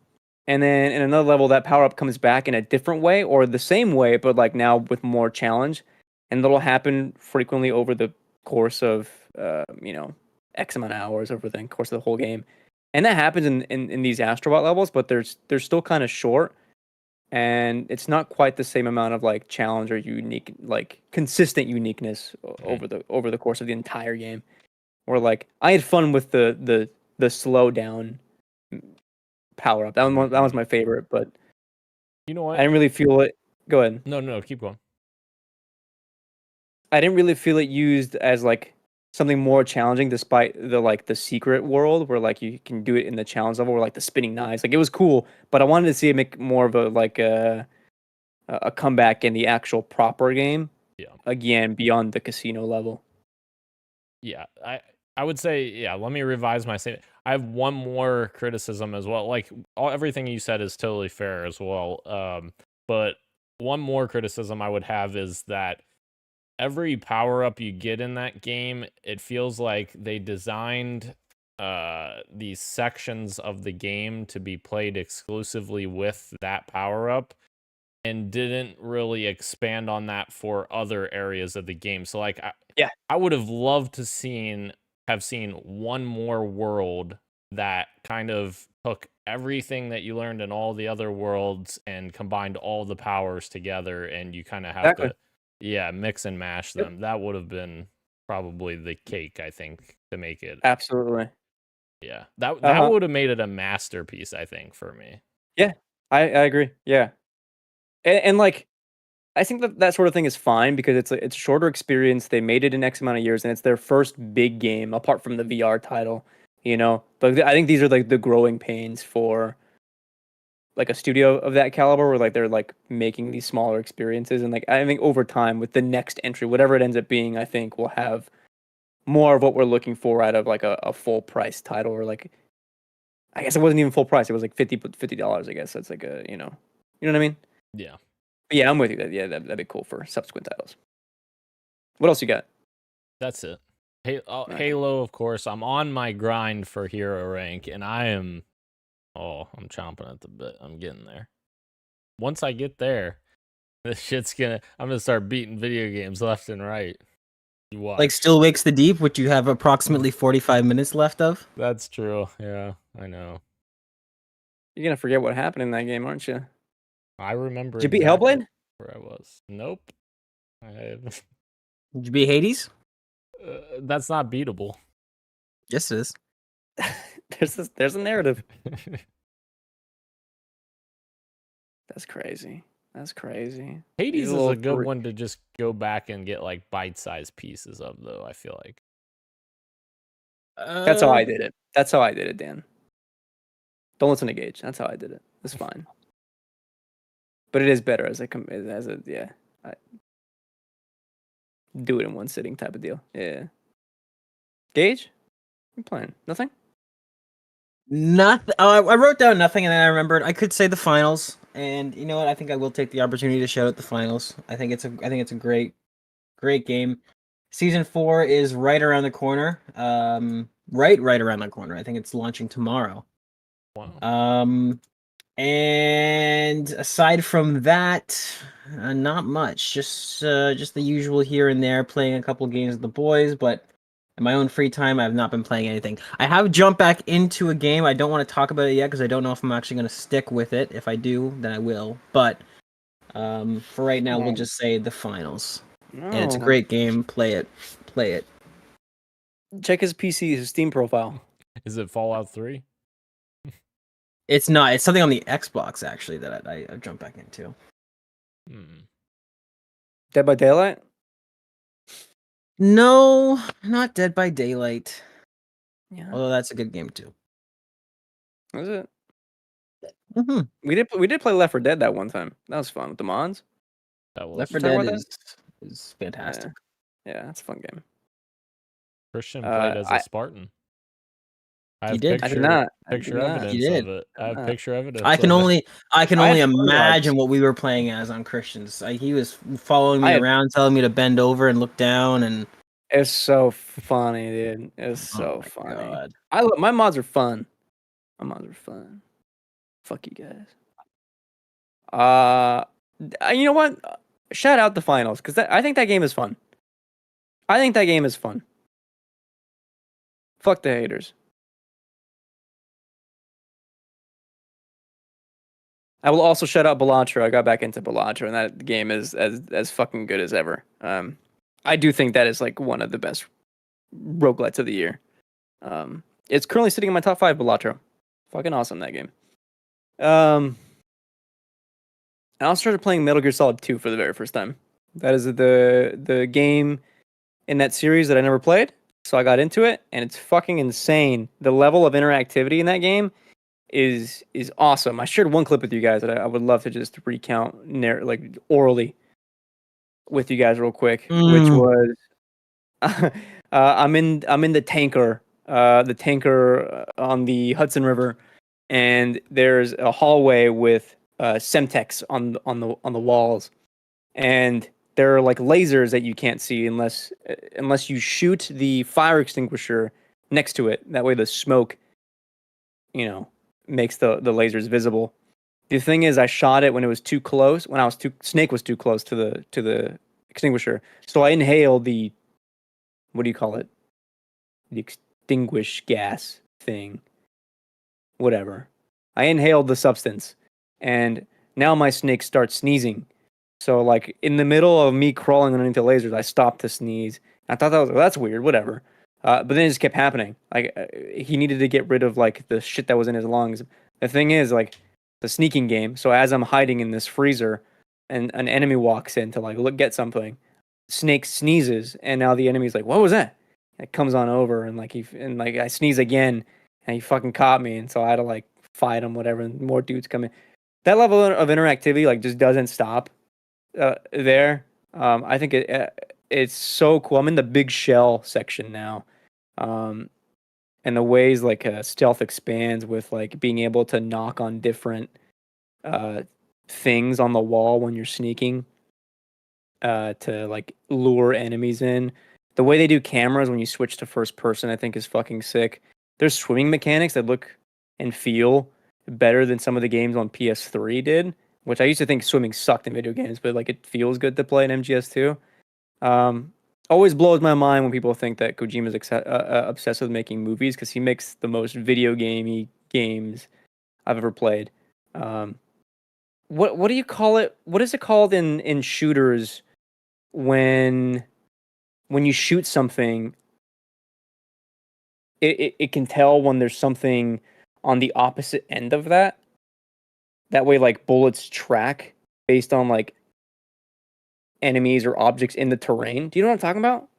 And then in another level, that power up comes back in a different way or the same way, but like now with more challenge. And that'll happen frequently over the course of, X amount of hours over the course of the whole game. And that happens in these Astrobot levels, but they're still kind of short. And it's not quite the same amount of like challenge or unique, like consistent uniqueness over the course of the entire game. Or like I had fun with the slow down power up. That was my favorite, but You know what? I didn't really feel it. Go ahead. No, keep going. I didn't really feel it used as like something more challenging, despite the secret world where like you can do it in the challenge level, or like the spinning knives. Like it was cool, but I wanted to see it make more of a comeback in the actual proper game. Yeah. Again, beyond the casino level. Yeah, I would say, yeah, let me revise my statement. I have one more criticism as well. Like everything you said is totally fair as well. But one more criticism I would have is that every power up you get in that game, it feels like they designed these sections of the game to be played exclusively with that power up, and didn't really expand on that for other areas of the game. So like I would have loved to have seen one more world that kind of took everything that you learned in all the other worlds and combined all the powers together, and you kind of have to mix and mash them. That would have been probably the cake, I think, to make it. Absolutely. Yeah. That would have made it a masterpiece, I think, for me. Yeah. I agree. Yeah. And like I think that sort of thing is fine because it's a shorter experience. They made it in X amount of years, and it's their first big game apart from the VR title. But I think these are like the growing pains for like a studio of that caliber, where like they're like making these smaller experiences, and like I think over time with the next entry, whatever it ends up being, I think we'll have more of what we're looking for out of like a full price title, or like I guess it wasn't even full price. It was like $50. I guess that's like you know what I mean? Yeah. But yeah, I'm with you. That'd be cool for subsequent titles. What else you got? That's it. Halo, of course. I'm on my grind for hero rank, and I'm chomping at the bit. I'm getting there. Once I get there, I'm gonna start beating video games left and right. You watch. Like Still Wakes the Deep, which you have approximately 45 minutes left of. That's true. Yeah, I know. You're gonna forget what happened in that game, aren't you? I remember. Did you beat Hellblade? Where I was. Nope. I have. Did you beat Hades? That's not beatable. Yes, it is. There's a narrative. That's crazy. That's crazy. Hades These is a little good one to just go back and get like bite-sized pieces of, though. I feel like That's how I did it. That's how I did it, Dan. Don't listen to Gage. That's how I did it. It's fine. But it is better as a yeah. Do it in one sitting type of deal. Yeah. Gage? What are you playing? Nothing? Nothing. Oh, I wrote down nothing, and then I remembered I could say the finals. And you know what? I think I will take the opportunity to shout out the finals. I think it's a great game. Season 4 is right around the corner. Right around the corner. I think it's launching tomorrow. wow. And aside from that, not much. Just the usual here and there, playing a couple games with the boys. But in my own free time, I have not been playing anything. I have jumped back into a game. I don't want to talk about it yet because I don't know if I'm actually going to stick with it. If I do, then I will. But for right now, we'll just say the finals. No. And it's a great game. Play it. Check his PC, his Steam profile. Is it Fallout 3? It's not. It's something on the Xbox actually that I jumped back into. Dead by Daylight? No, not Dead by Daylight. Yeah. Although that's a good game too. Was it? Mm-hmm. We did play Left 4 Dead that one time. That was fun with the mods. That was Left 4 talk Dead about is fantastic. Yeah, it's a fun game. Christian played as a Spartan. I have did. I did not. Picture I did not. evidence You did. of it. I have picture evidence. I can of only it. I can I only had fun imagine mods. what we were playing as on Christians. He was following me I had- around, telling me to bend over and look down, and It's so funny, dude. It's so my funny. God. My mods are fun. My mods are fun. Fuck you guys. You know what? Shout out the finals because I think that game is fun. Fuck the haters. I will also shout out Balatro. I got back into Balatro, and that game is as fucking good as ever. I do think that is like one of the best roguelites of the year. It's currently sitting in my top 5. Balatro, fucking awesome that game. I also started playing Metal Gear Solid 2 for the very first time. That is the game in that series that I never played, so I got into it, and it's fucking insane. The level of interactivity in that game is awesome. I shared one clip with you guys that I would love to just recount like orally with you guys real quick, which was I'm in the tanker on the Hudson River, and there's a hallway with Semtex on the walls, and there are like lasers that you can't see unless you shoot the fire extinguisher next to it. That way the smoke, makes the lasers visible. The thing is, I shot it when it was too close. Snake was too close to the extinguisher, so I inhaled the, what do you call it? The extinguish gas thing. Whatever. I inhaled the substance, and now my snake starts sneezing. So, like, in the middle of me crawling underneath the lasers, I stopped to sneeze. I thought that's weird, whatever. But then it just kept happening. Like, he needed to get rid of, like, the shit that was in his lungs. The thing is, like, the sneaking game. So as I'm hiding in this freezer, and an enemy walks in to, like, get something, Snake sneezes, and now the enemy's like, what was that? And it comes on over, and, like, I sneeze again, and he fucking caught me, and so I had to, like, fight him, whatever, and more dudes come in. That level of interactivity, like, just doesn't stop there. I think it's so cool. I'm in the big shell section now, and the ways like stealth expands with like being able to knock on different things on the wall when you're sneaking to like lure enemies in. The way they do cameras when you switch to first person, I think, is fucking sick. There's swimming mechanics that look and feel better than some of the games on PS3 did, which I used to think swimming sucked in video games, but like it feels good to play in MGS2. Always blows my mind when people think that Kojima's obsessed with making movies, because he makes the most video gamey games I've ever played. What do you call it? What is it called in shooters when when you shoot something, it can tell when there's something on the opposite end of that. That way, like, bullets track based on, like, enemies or objects in the terrain. Do you know what I'm talking about?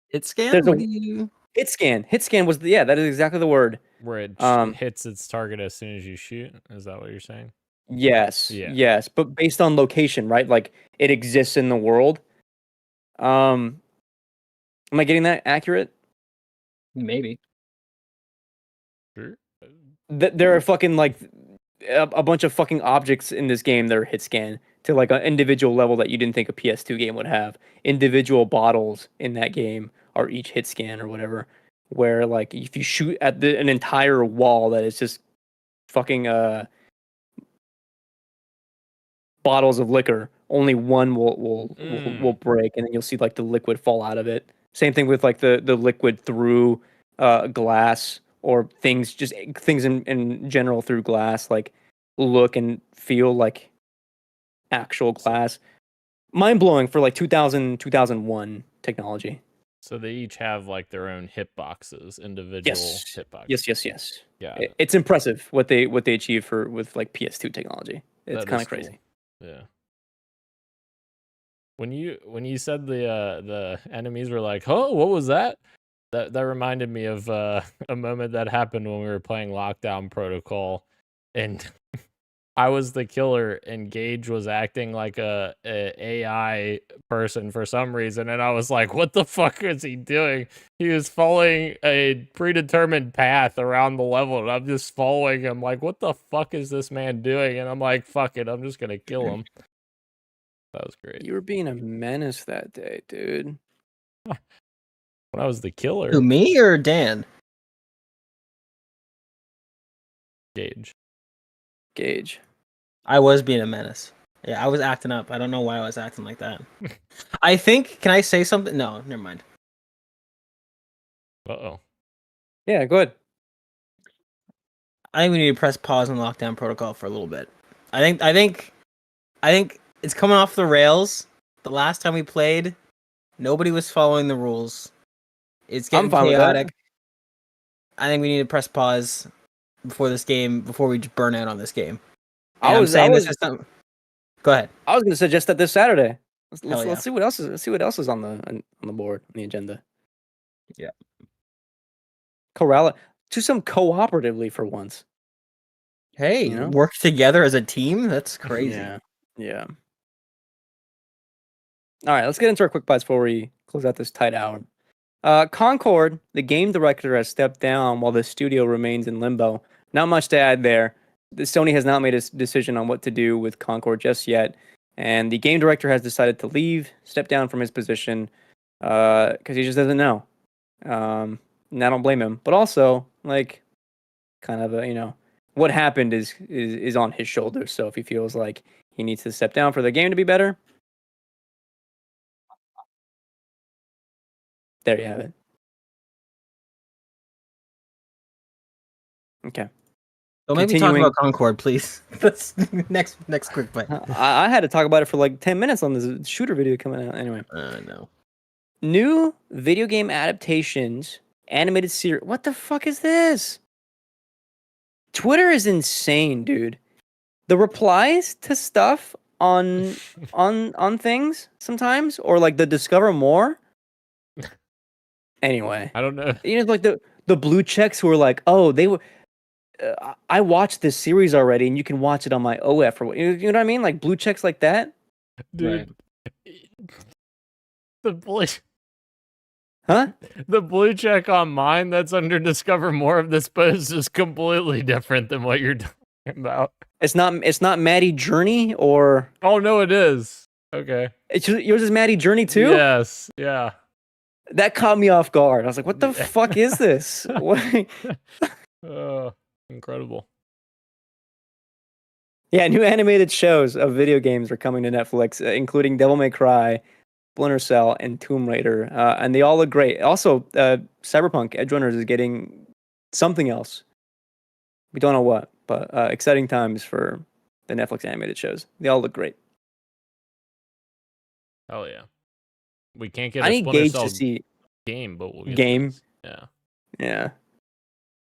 Hit scan? There's What a do you? hit scan. Hit scan was that is exactly the word. Where it hits its target as soon as you shoot. Is that what you're saying? Yes. Yeah. Yes, but based on location, right? Like it exists in the world. Am I getting that accurate? Maybe. Sure. There are fucking like a bunch of fucking objects in this game that are hit scan to like an individual level that you didn't think a PS2 game would have. Individual bottles in that game are each hit scan or whatever. Where like if you shoot at an entire wall that is just fucking bottles of liquor, only one will break, and then you'll see like the liquid fall out of it. Same thing with like the liquid through glass or things in general through glass, like look and feel like actual glass. Mind blowing for like 2001 technology. So they each have like their own hitboxes, individual hitboxes. Yes. Yeah, It's impressive what they achieved with like PS2 technology. It's kind of crazy. Cool. Yeah. When you said the enemies were like, oh, what was that? That reminded me of a moment that happened when we were playing Lockdown Protocol, and I was the killer, and Gage was acting like a AI person for some reason, and I was like, "What the fuck is he doing?" He was following a predetermined path around the level, and I'm just following him. Like, what the fuck is this man doing? And I'm like, "Fuck it, I'm just gonna kill him." That was great. You were being a menace that day, dude. When I was the killer. To me or Dan? Gage. I was being a menace. Yeah, I was acting up. I don't know why I was acting like that. I think. Can I say something? No, never mind. Uh-oh. Yeah, go ahead. I think we need to press pause on Lockdown Protocol for a little bit. I think it's coming off the rails. The last time we played, nobody was following the rules. It's getting chaotic. I think we need to press pause before we just burn out on this game. Go ahead. I was going to suggest that this Saturday. Let's see what else is. Let's see what else is on the board, on the agenda. Yeah. Do some cooperatively for once. Hey, work together as a team? That's crazy. Yeah. All right, let's get into our quick bites before we close out this tight hour. Concord, the game director, has stepped down while the studio remains in limbo. Not much to add there. Sony has not made a decision on what to do with Concord just yet, and the game director has decided to step down from his position, because he just doesn't know. And I don't blame him. But also, like, kind of what happened is on his shoulders. So if he feels like he needs to step down for the game to be better, there you have it. Okay. So maybe talk about Concord, please. That's next quick bite. I had to talk about it for like 10 minutes on this shooter video coming out. Anyway. No. New video game adaptations, animated series. What the fuck is this? Twitter is insane, dude. The replies to stuff on things sometimes, or like the discover more. Anyway, I don't know. Like the blue checks who are like, oh, they were. I watched this series already, and you can watch it on my OF or you know what I mean? Like blue checks like that, dude. Right. The blue, huh? The blue check on mine that's under discover more of this post is completely different than what you're talking about. It's not Maddie Journey or. Oh no, it is. Okay. Yours is Maddie Journey too. Yes. Yeah. That caught me off guard. I was like, "What the fuck is this?" Incredible. Yeah, new animated shows of video games are coming to Netflix, including Devil May Cry, Splinter Cell, and Tomb Raider, and they all look great. Also, Cyberpunk Edgerunners is getting something else. We don't know what, but exciting times for the Netflix animated shows. They all look great. Oh yeah. We can't get I a need Splinter Gage Cell to see game, but we'll get game. this. Yeah. Yeah.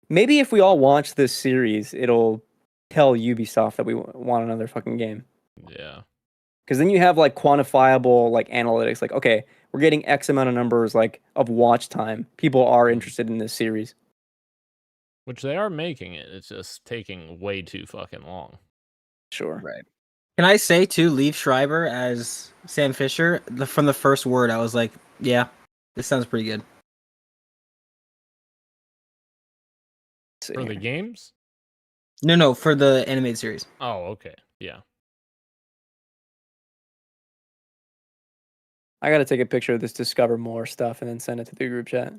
Maybe if we all watch this series, it'll tell Ubisoft that we want another fucking game. Yeah. Because then you have like quantifiable like analytics. Like, okay, we're getting X amount of numbers like of watch time. People are interested in this series. Which they are making it. It's just taking way too fucking long. Sure. Right. Can I say too, Liev Schreiber as Sam Fisher? From the first word, I was like, yeah, this sounds pretty good. For the games? No, for the animated series. Oh, okay. Yeah. I gotta take a picture of this Discover More stuff and then send it to the group chat.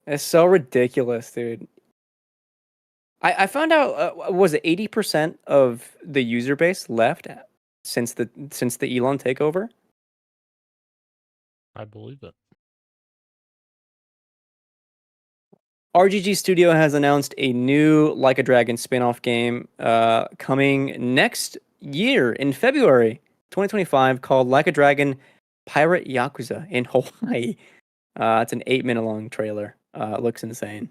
It's so ridiculous, dude. I found out was it 80% of the user base left since the Elon takeover? I believe it. RGG Studio has announced a new Like a Dragon spin-off game coming next year in February 2025 called Like a Dragon Pirate Yakuza in Hawaii. It's an 8-minute long trailer. It looks insane.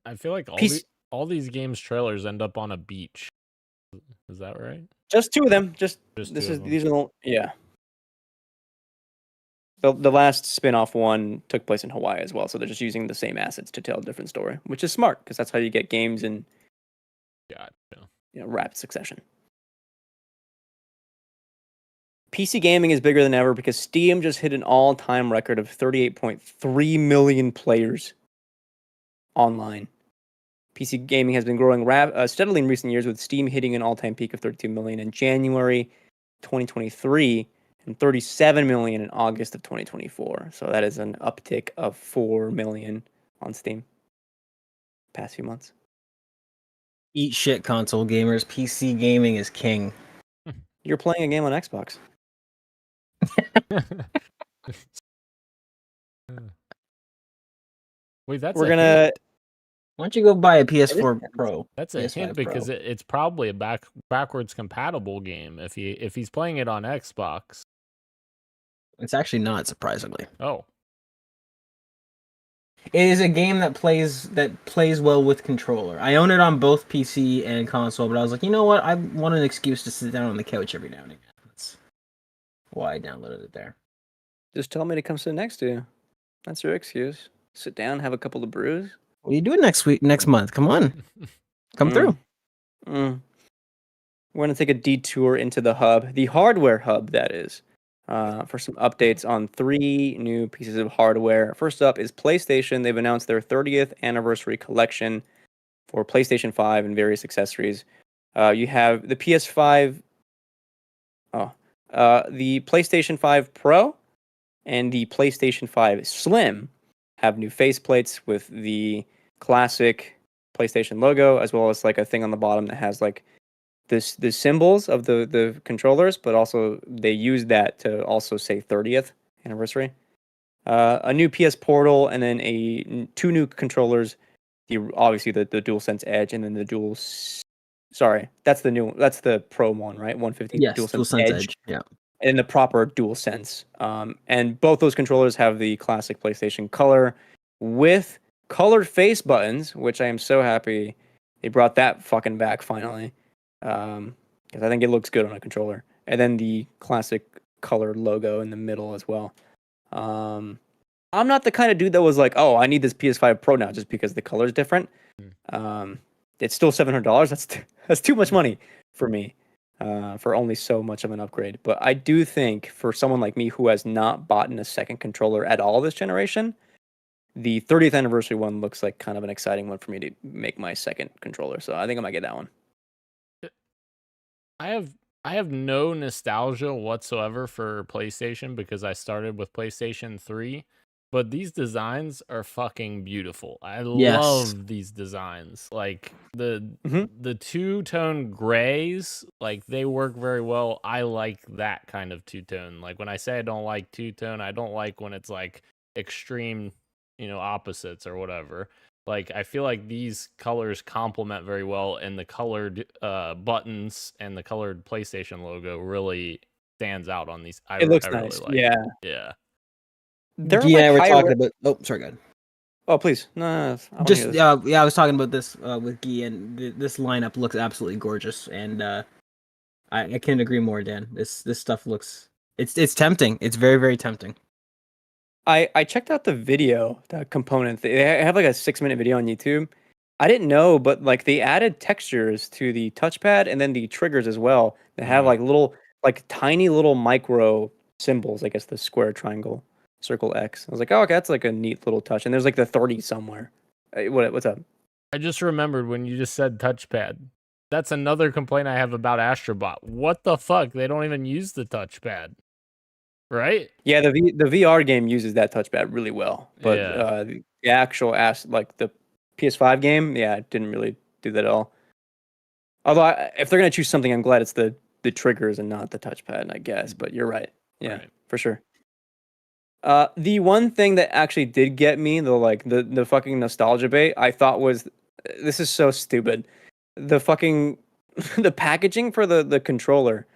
I feel like all these games trailers end up on a beach. Is that right? Just two of them. Just two of them. These are the yeah. The last spin-off one took place in Hawaii as well, so they're just using the same assets to tell a different story, which is smart because that's how you get games in rapid succession. PC gaming is bigger than ever because Steam just hit an all-time record of 38.3 million players online. PC gaming has been growing steadily in recent years, with Steam hitting an all-time peak of 32 million in January 2023 and 37 million in August of 2024. So that is an uptick of 4 million on Steam past few months. Eat shit, console gamers. PC gaming is king. You're playing a game on Xbox. Wait, that's We're gonna. Hint. Why don't you go buy a PS4 Pro? That's a PS5 hint because Pro. it's probably a backwards compatible game if he's playing it on Xbox. It's actually not, surprisingly. Oh. It is a game that plays well with controller. I own it on both PC and console, but I was like, you know what? I want an excuse to sit down on the couch every now and again. That's why I downloaded it there. Just tell me to come sit next to you. That's your excuse. Sit down, have a couple of brews. What are you doing next month? Come on. Come through. We're going to take a detour into the hub, the hardware hub, that is, for some updates on 3 new pieces of hardware. First up is PlayStation. They've announced their 30th anniversary collection for PlayStation 5 and various accessories. You have the PS5, the PlayStation 5 Pro and the PlayStation 5 Slim have new faceplates with the classic PlayStation logo, as well as like a thing on the bottom that has like the symbols of the controllers, but also they use that to also say 30th anniversary. A new PS Portal, and then 2 new controllers. Obviously the DualSense Edge, and then the Sorry, that's the Pro one, right? 115 Yes, DualSense Edge. Yeah. And the proper DualSense. And both those controllers have the classic PlayStation color with colored face buttons, which I am so happy they brought that fucking back finally. Because I think it looks good on a controller. And then the classic colored logo in the middle as well. I'm not the kind of dude that was like, oh, I need this PS5 Pro now just because the color's different. It's still $700. That's too much money for me. For only so much of an upgrade. But I do think for someone like me who has not bought a second controller at all this generation, the 30th anniversary one looks like kind of an exciting one for me to make my second controller. So I think I might get that one. I have no nostalgia whatsoever for PlayStation because I started with PlayStation 3. But these designs are fucking beautiful. I love these designs. Like the two-tone grays, like they work very well. I like that kind of two-tone. Like when I say I don't like two-tone, I don't like when it's like extreme, opposites or whatever. Like, I feel like these colors complement very well, and the colored buttons and the colored PlayStation logo really stands out on these. I It looks really nice. like it. Yeah. They're Guy and like I were high. talking about. Oh, sorry, go ahead. Oh, please. No, I want to hear Just this. yeah, I was talking about this with Guy, and this lineup looks absolutely gorgeous, and I can't agree more, Dan. This stuff looks it's tempting. It's very very tempting. I checked out the video, the component. They have like a 6-minute video on YouTube. I didn't know, but like they added textures to the touchpad and then the triggers as well. They have like tiny little micro symbols. I guess the square, triangle, circle, X. I was like, oh, okay, that's like a neat little touch. And there's like the 30 somewhere. What's up? I just remembered when you just said touchpad. That's another complaint I have about Astrobot. What the fuck? They don't even use the touchpad. Right? Yeah, the VR game uses that touchpad really well, but Yeah. the actual like the PS5 game, yeah, it didn't really do that at all. Although if they're gonna choose something, I'm glad it's the triggers and not the touchpad, I guess. But you're right, yeah, Right. for sure. The one thing that actually did get me, the fucking nostalgia bait, I thought was this is so stupid. The fucking the packaging for the controller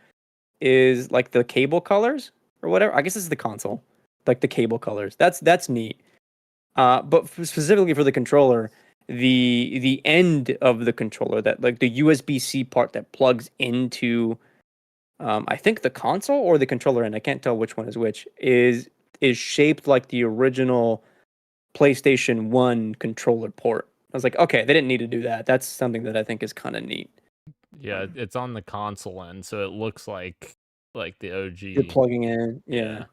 is like the cable colors or whatever. I guess this is the console, like the cable colors. That's neat. But specifically for the controller, the end of the controller, that like the USB-C part that plugs into, I think the console or the controller end, I can't tell which one is which, is shaped like the original PlayStation 1 controller port. I was like, okay, they didn't need to do that. That's something that I think is kind of neat. Yeah, it's on the console end, so it looks like the OG. You're plugging in, yeah.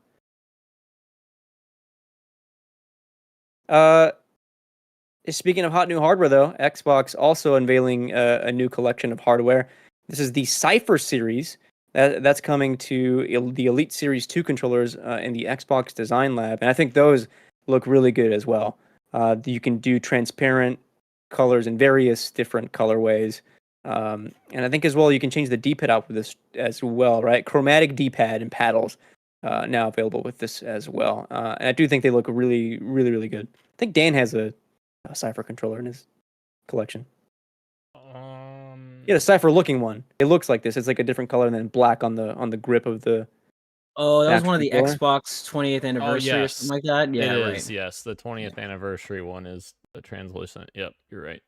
Speaking of hot new hardware, though, Xbox also unveiling a new collection of hardware. This is the Cypher series that's coming to the Elite Series 2 controllers in the Xbox Design Lab, and I think those look really good as well. You can do transparent colors in various different colorways, and I think as well you can change the D-pad out with this as well, right? Chromatic D-pad and paddles now available with this as well, and I do think they look really, really, really good. I think Dan has a Cypher controller in his collection. Yeah, the Cypher looking one. It looks like this. It's like a different color and then black on the grip of the. Oh, that was one of the controller. Xbox 20th anniversary or something like that. Yeah, it right. is. Yes, the 20th anniversary one is the translucent. Yep, you're right.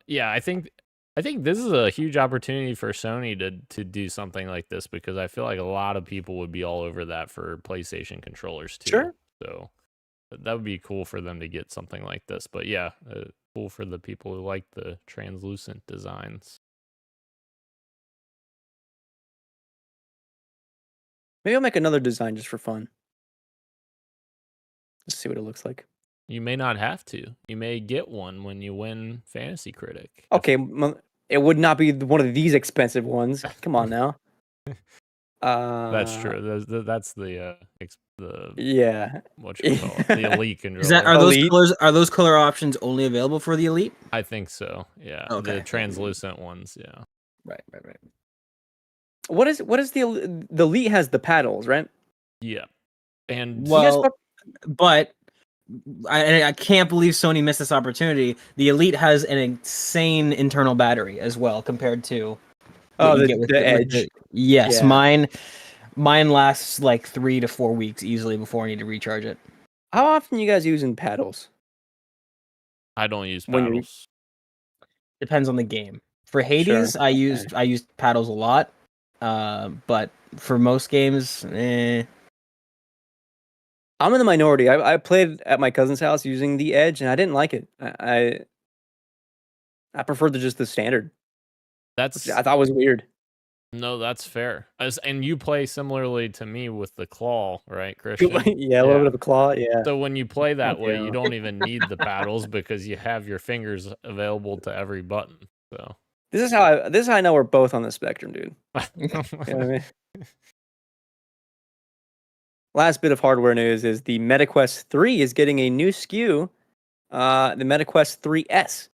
Yeah, I think this is a huge opportunity for Sony to do something like this, because I feel like a lot of people would be all over that for PlayStation controllers too. Sure. So that would be cool for them to get something like this. But yeah, cool for the people who like the translucent designs. Maybe I'll make another design just for fun. Let's see what it looks like. You may not have to. You may get one when you win Fantasy Critic. Okay, it would not be one of these expensive ones. Come on now. That's true. That's the Yeah. what you call it, the Elite controller. Is that Elite? are those color options only available for the Elite? I think so. Yeah. Okay. The translucent ones. Yeah. Right. What is the Elite has the paddles, right? Yeah. And Well, but I can't believe Sony missed this opportunity. The Elite has an insane internal battery as well compared to what you get with the Edge. Yes, Yeah. mine lasts like 3 to 4 weeks easily before I need to recharge it. How often you guys using paddles? I don't use When you're- paddles. Depends on the game. For Hades, Sure. I used paddles a lot. But for most games, I'm in the minority. I played at my cousin's house using the Edge, and I didn't like it. I preferred just the standard. That's I thought it was weird. No, that's fair. And you play similarly to me with the claw, right, Christian? Yeah, a little bit of a claw. Yeah. So when you play that way, Yeah. you don't even need the paddles because you have your fingers available to every button. So This is how I know we're both on the spectrum, dude. You know what I mean? Last bit of hardware news is the MetaQuest 3 is getting a new SKU, the MetaQuest 3S.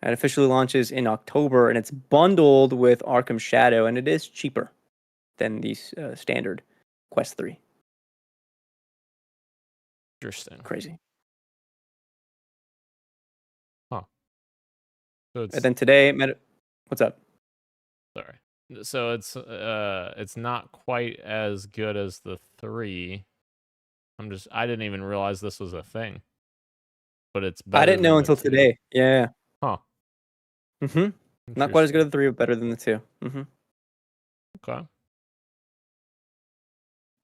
It officially launches in October, and it's bundled with Arkham Shadow, and it is cheaper than the standard Quest 3. Interesting. Crazy. So it's And then today, what's up? sorry. So it's not quite as good as the 3. I didn't even realize this was a thing. But it's better. I didn't know than the until 2. today. Yeah. Huh. Not quite as good Interesting. as the 3, but better than the 2. Okay.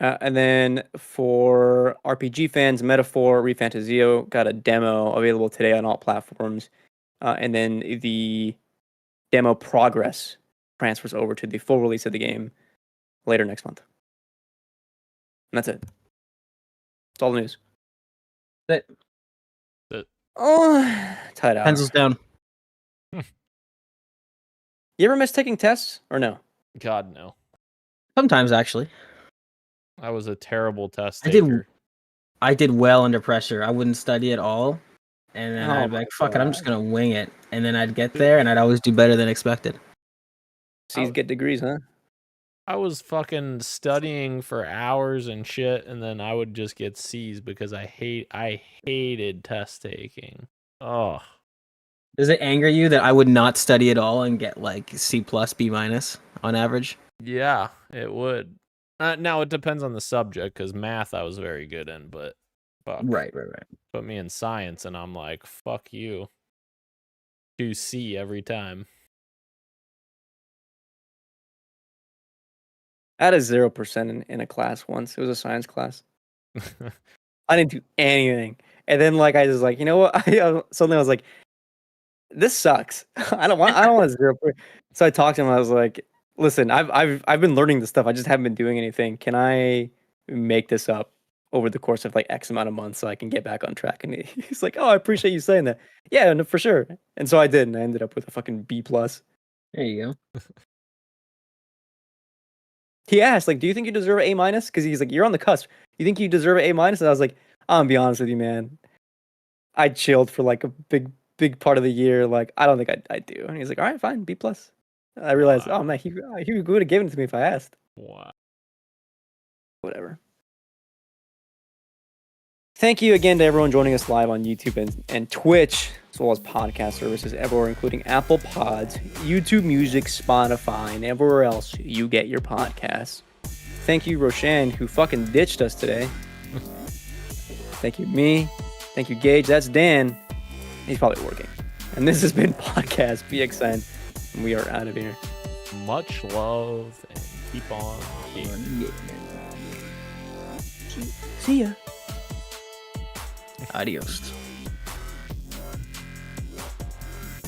And then for RPG fans, Metaphor Refantasio got a demo available today on all platforms. And then the demo progress transfers over to the full release of the game later next month. And that's it. That's all the news. That Oh, tight out. pencils down. You ever miss taking tests or no? God, no. Sometimes actually, I was a terrible test I did- taker. I did well under pressure. I wouldn't study at all, and then Oh I'd be my like, "Fuck it, I'm just God. gonna wing it." And then I'd get there, and I'd always do better than expected. C's get degrees, huh? I was fucking studying for hours and shit, and then I would just get C's because I hated test taking. Oh, Does it anger you that I would not study at all and get like C plus B minus on average? yeah, it would. Now it depends on the subject, because math I was very good in, but fuck, Right. put me in science and I'm like, fuck you. 2C every time. I had a 0% in a class once. It was a science class. I didn't do anything. And then like I was like, you know what? Suddenly I was like, this sucks. I don't want a 0. So I talked to him. I was like, listen, I've been learning this stuff. I just haven't been doing anything. Can I make this up over the course of like X amount of months so I can get back on track? And he's like, oh, I appreciate you saying that. Yeah, no, for sure. And so I did, and I ended up with a fucking B plus. There you go. He asked, like, do you think you deserve an A minus? Because he's like, you're on the cusp. You think you deserve an A minus? And I was like, I'm gonna be honest with you, man. I chilled for like a big part of the year. Like, I don't think I do. And he's like, all right, fine, B plus. I realized, Wow. oh man, he would have given it to me if I asked. Wow. Whatever. Thank you again to everyone joining us live on YouTube and Twitch, as well as podcast services everywhere, including Apple Pods, YouTube Music, Spotify, and everywhere else you get your podcasts. Thank you, Roshan, who fucking ditched us today. Thank you, me. Thank you, Gage. That's Dan. He's probably working. And this has been Podcast PXN, and we are out of here. Much love and keep on gaming. See ya. Adios.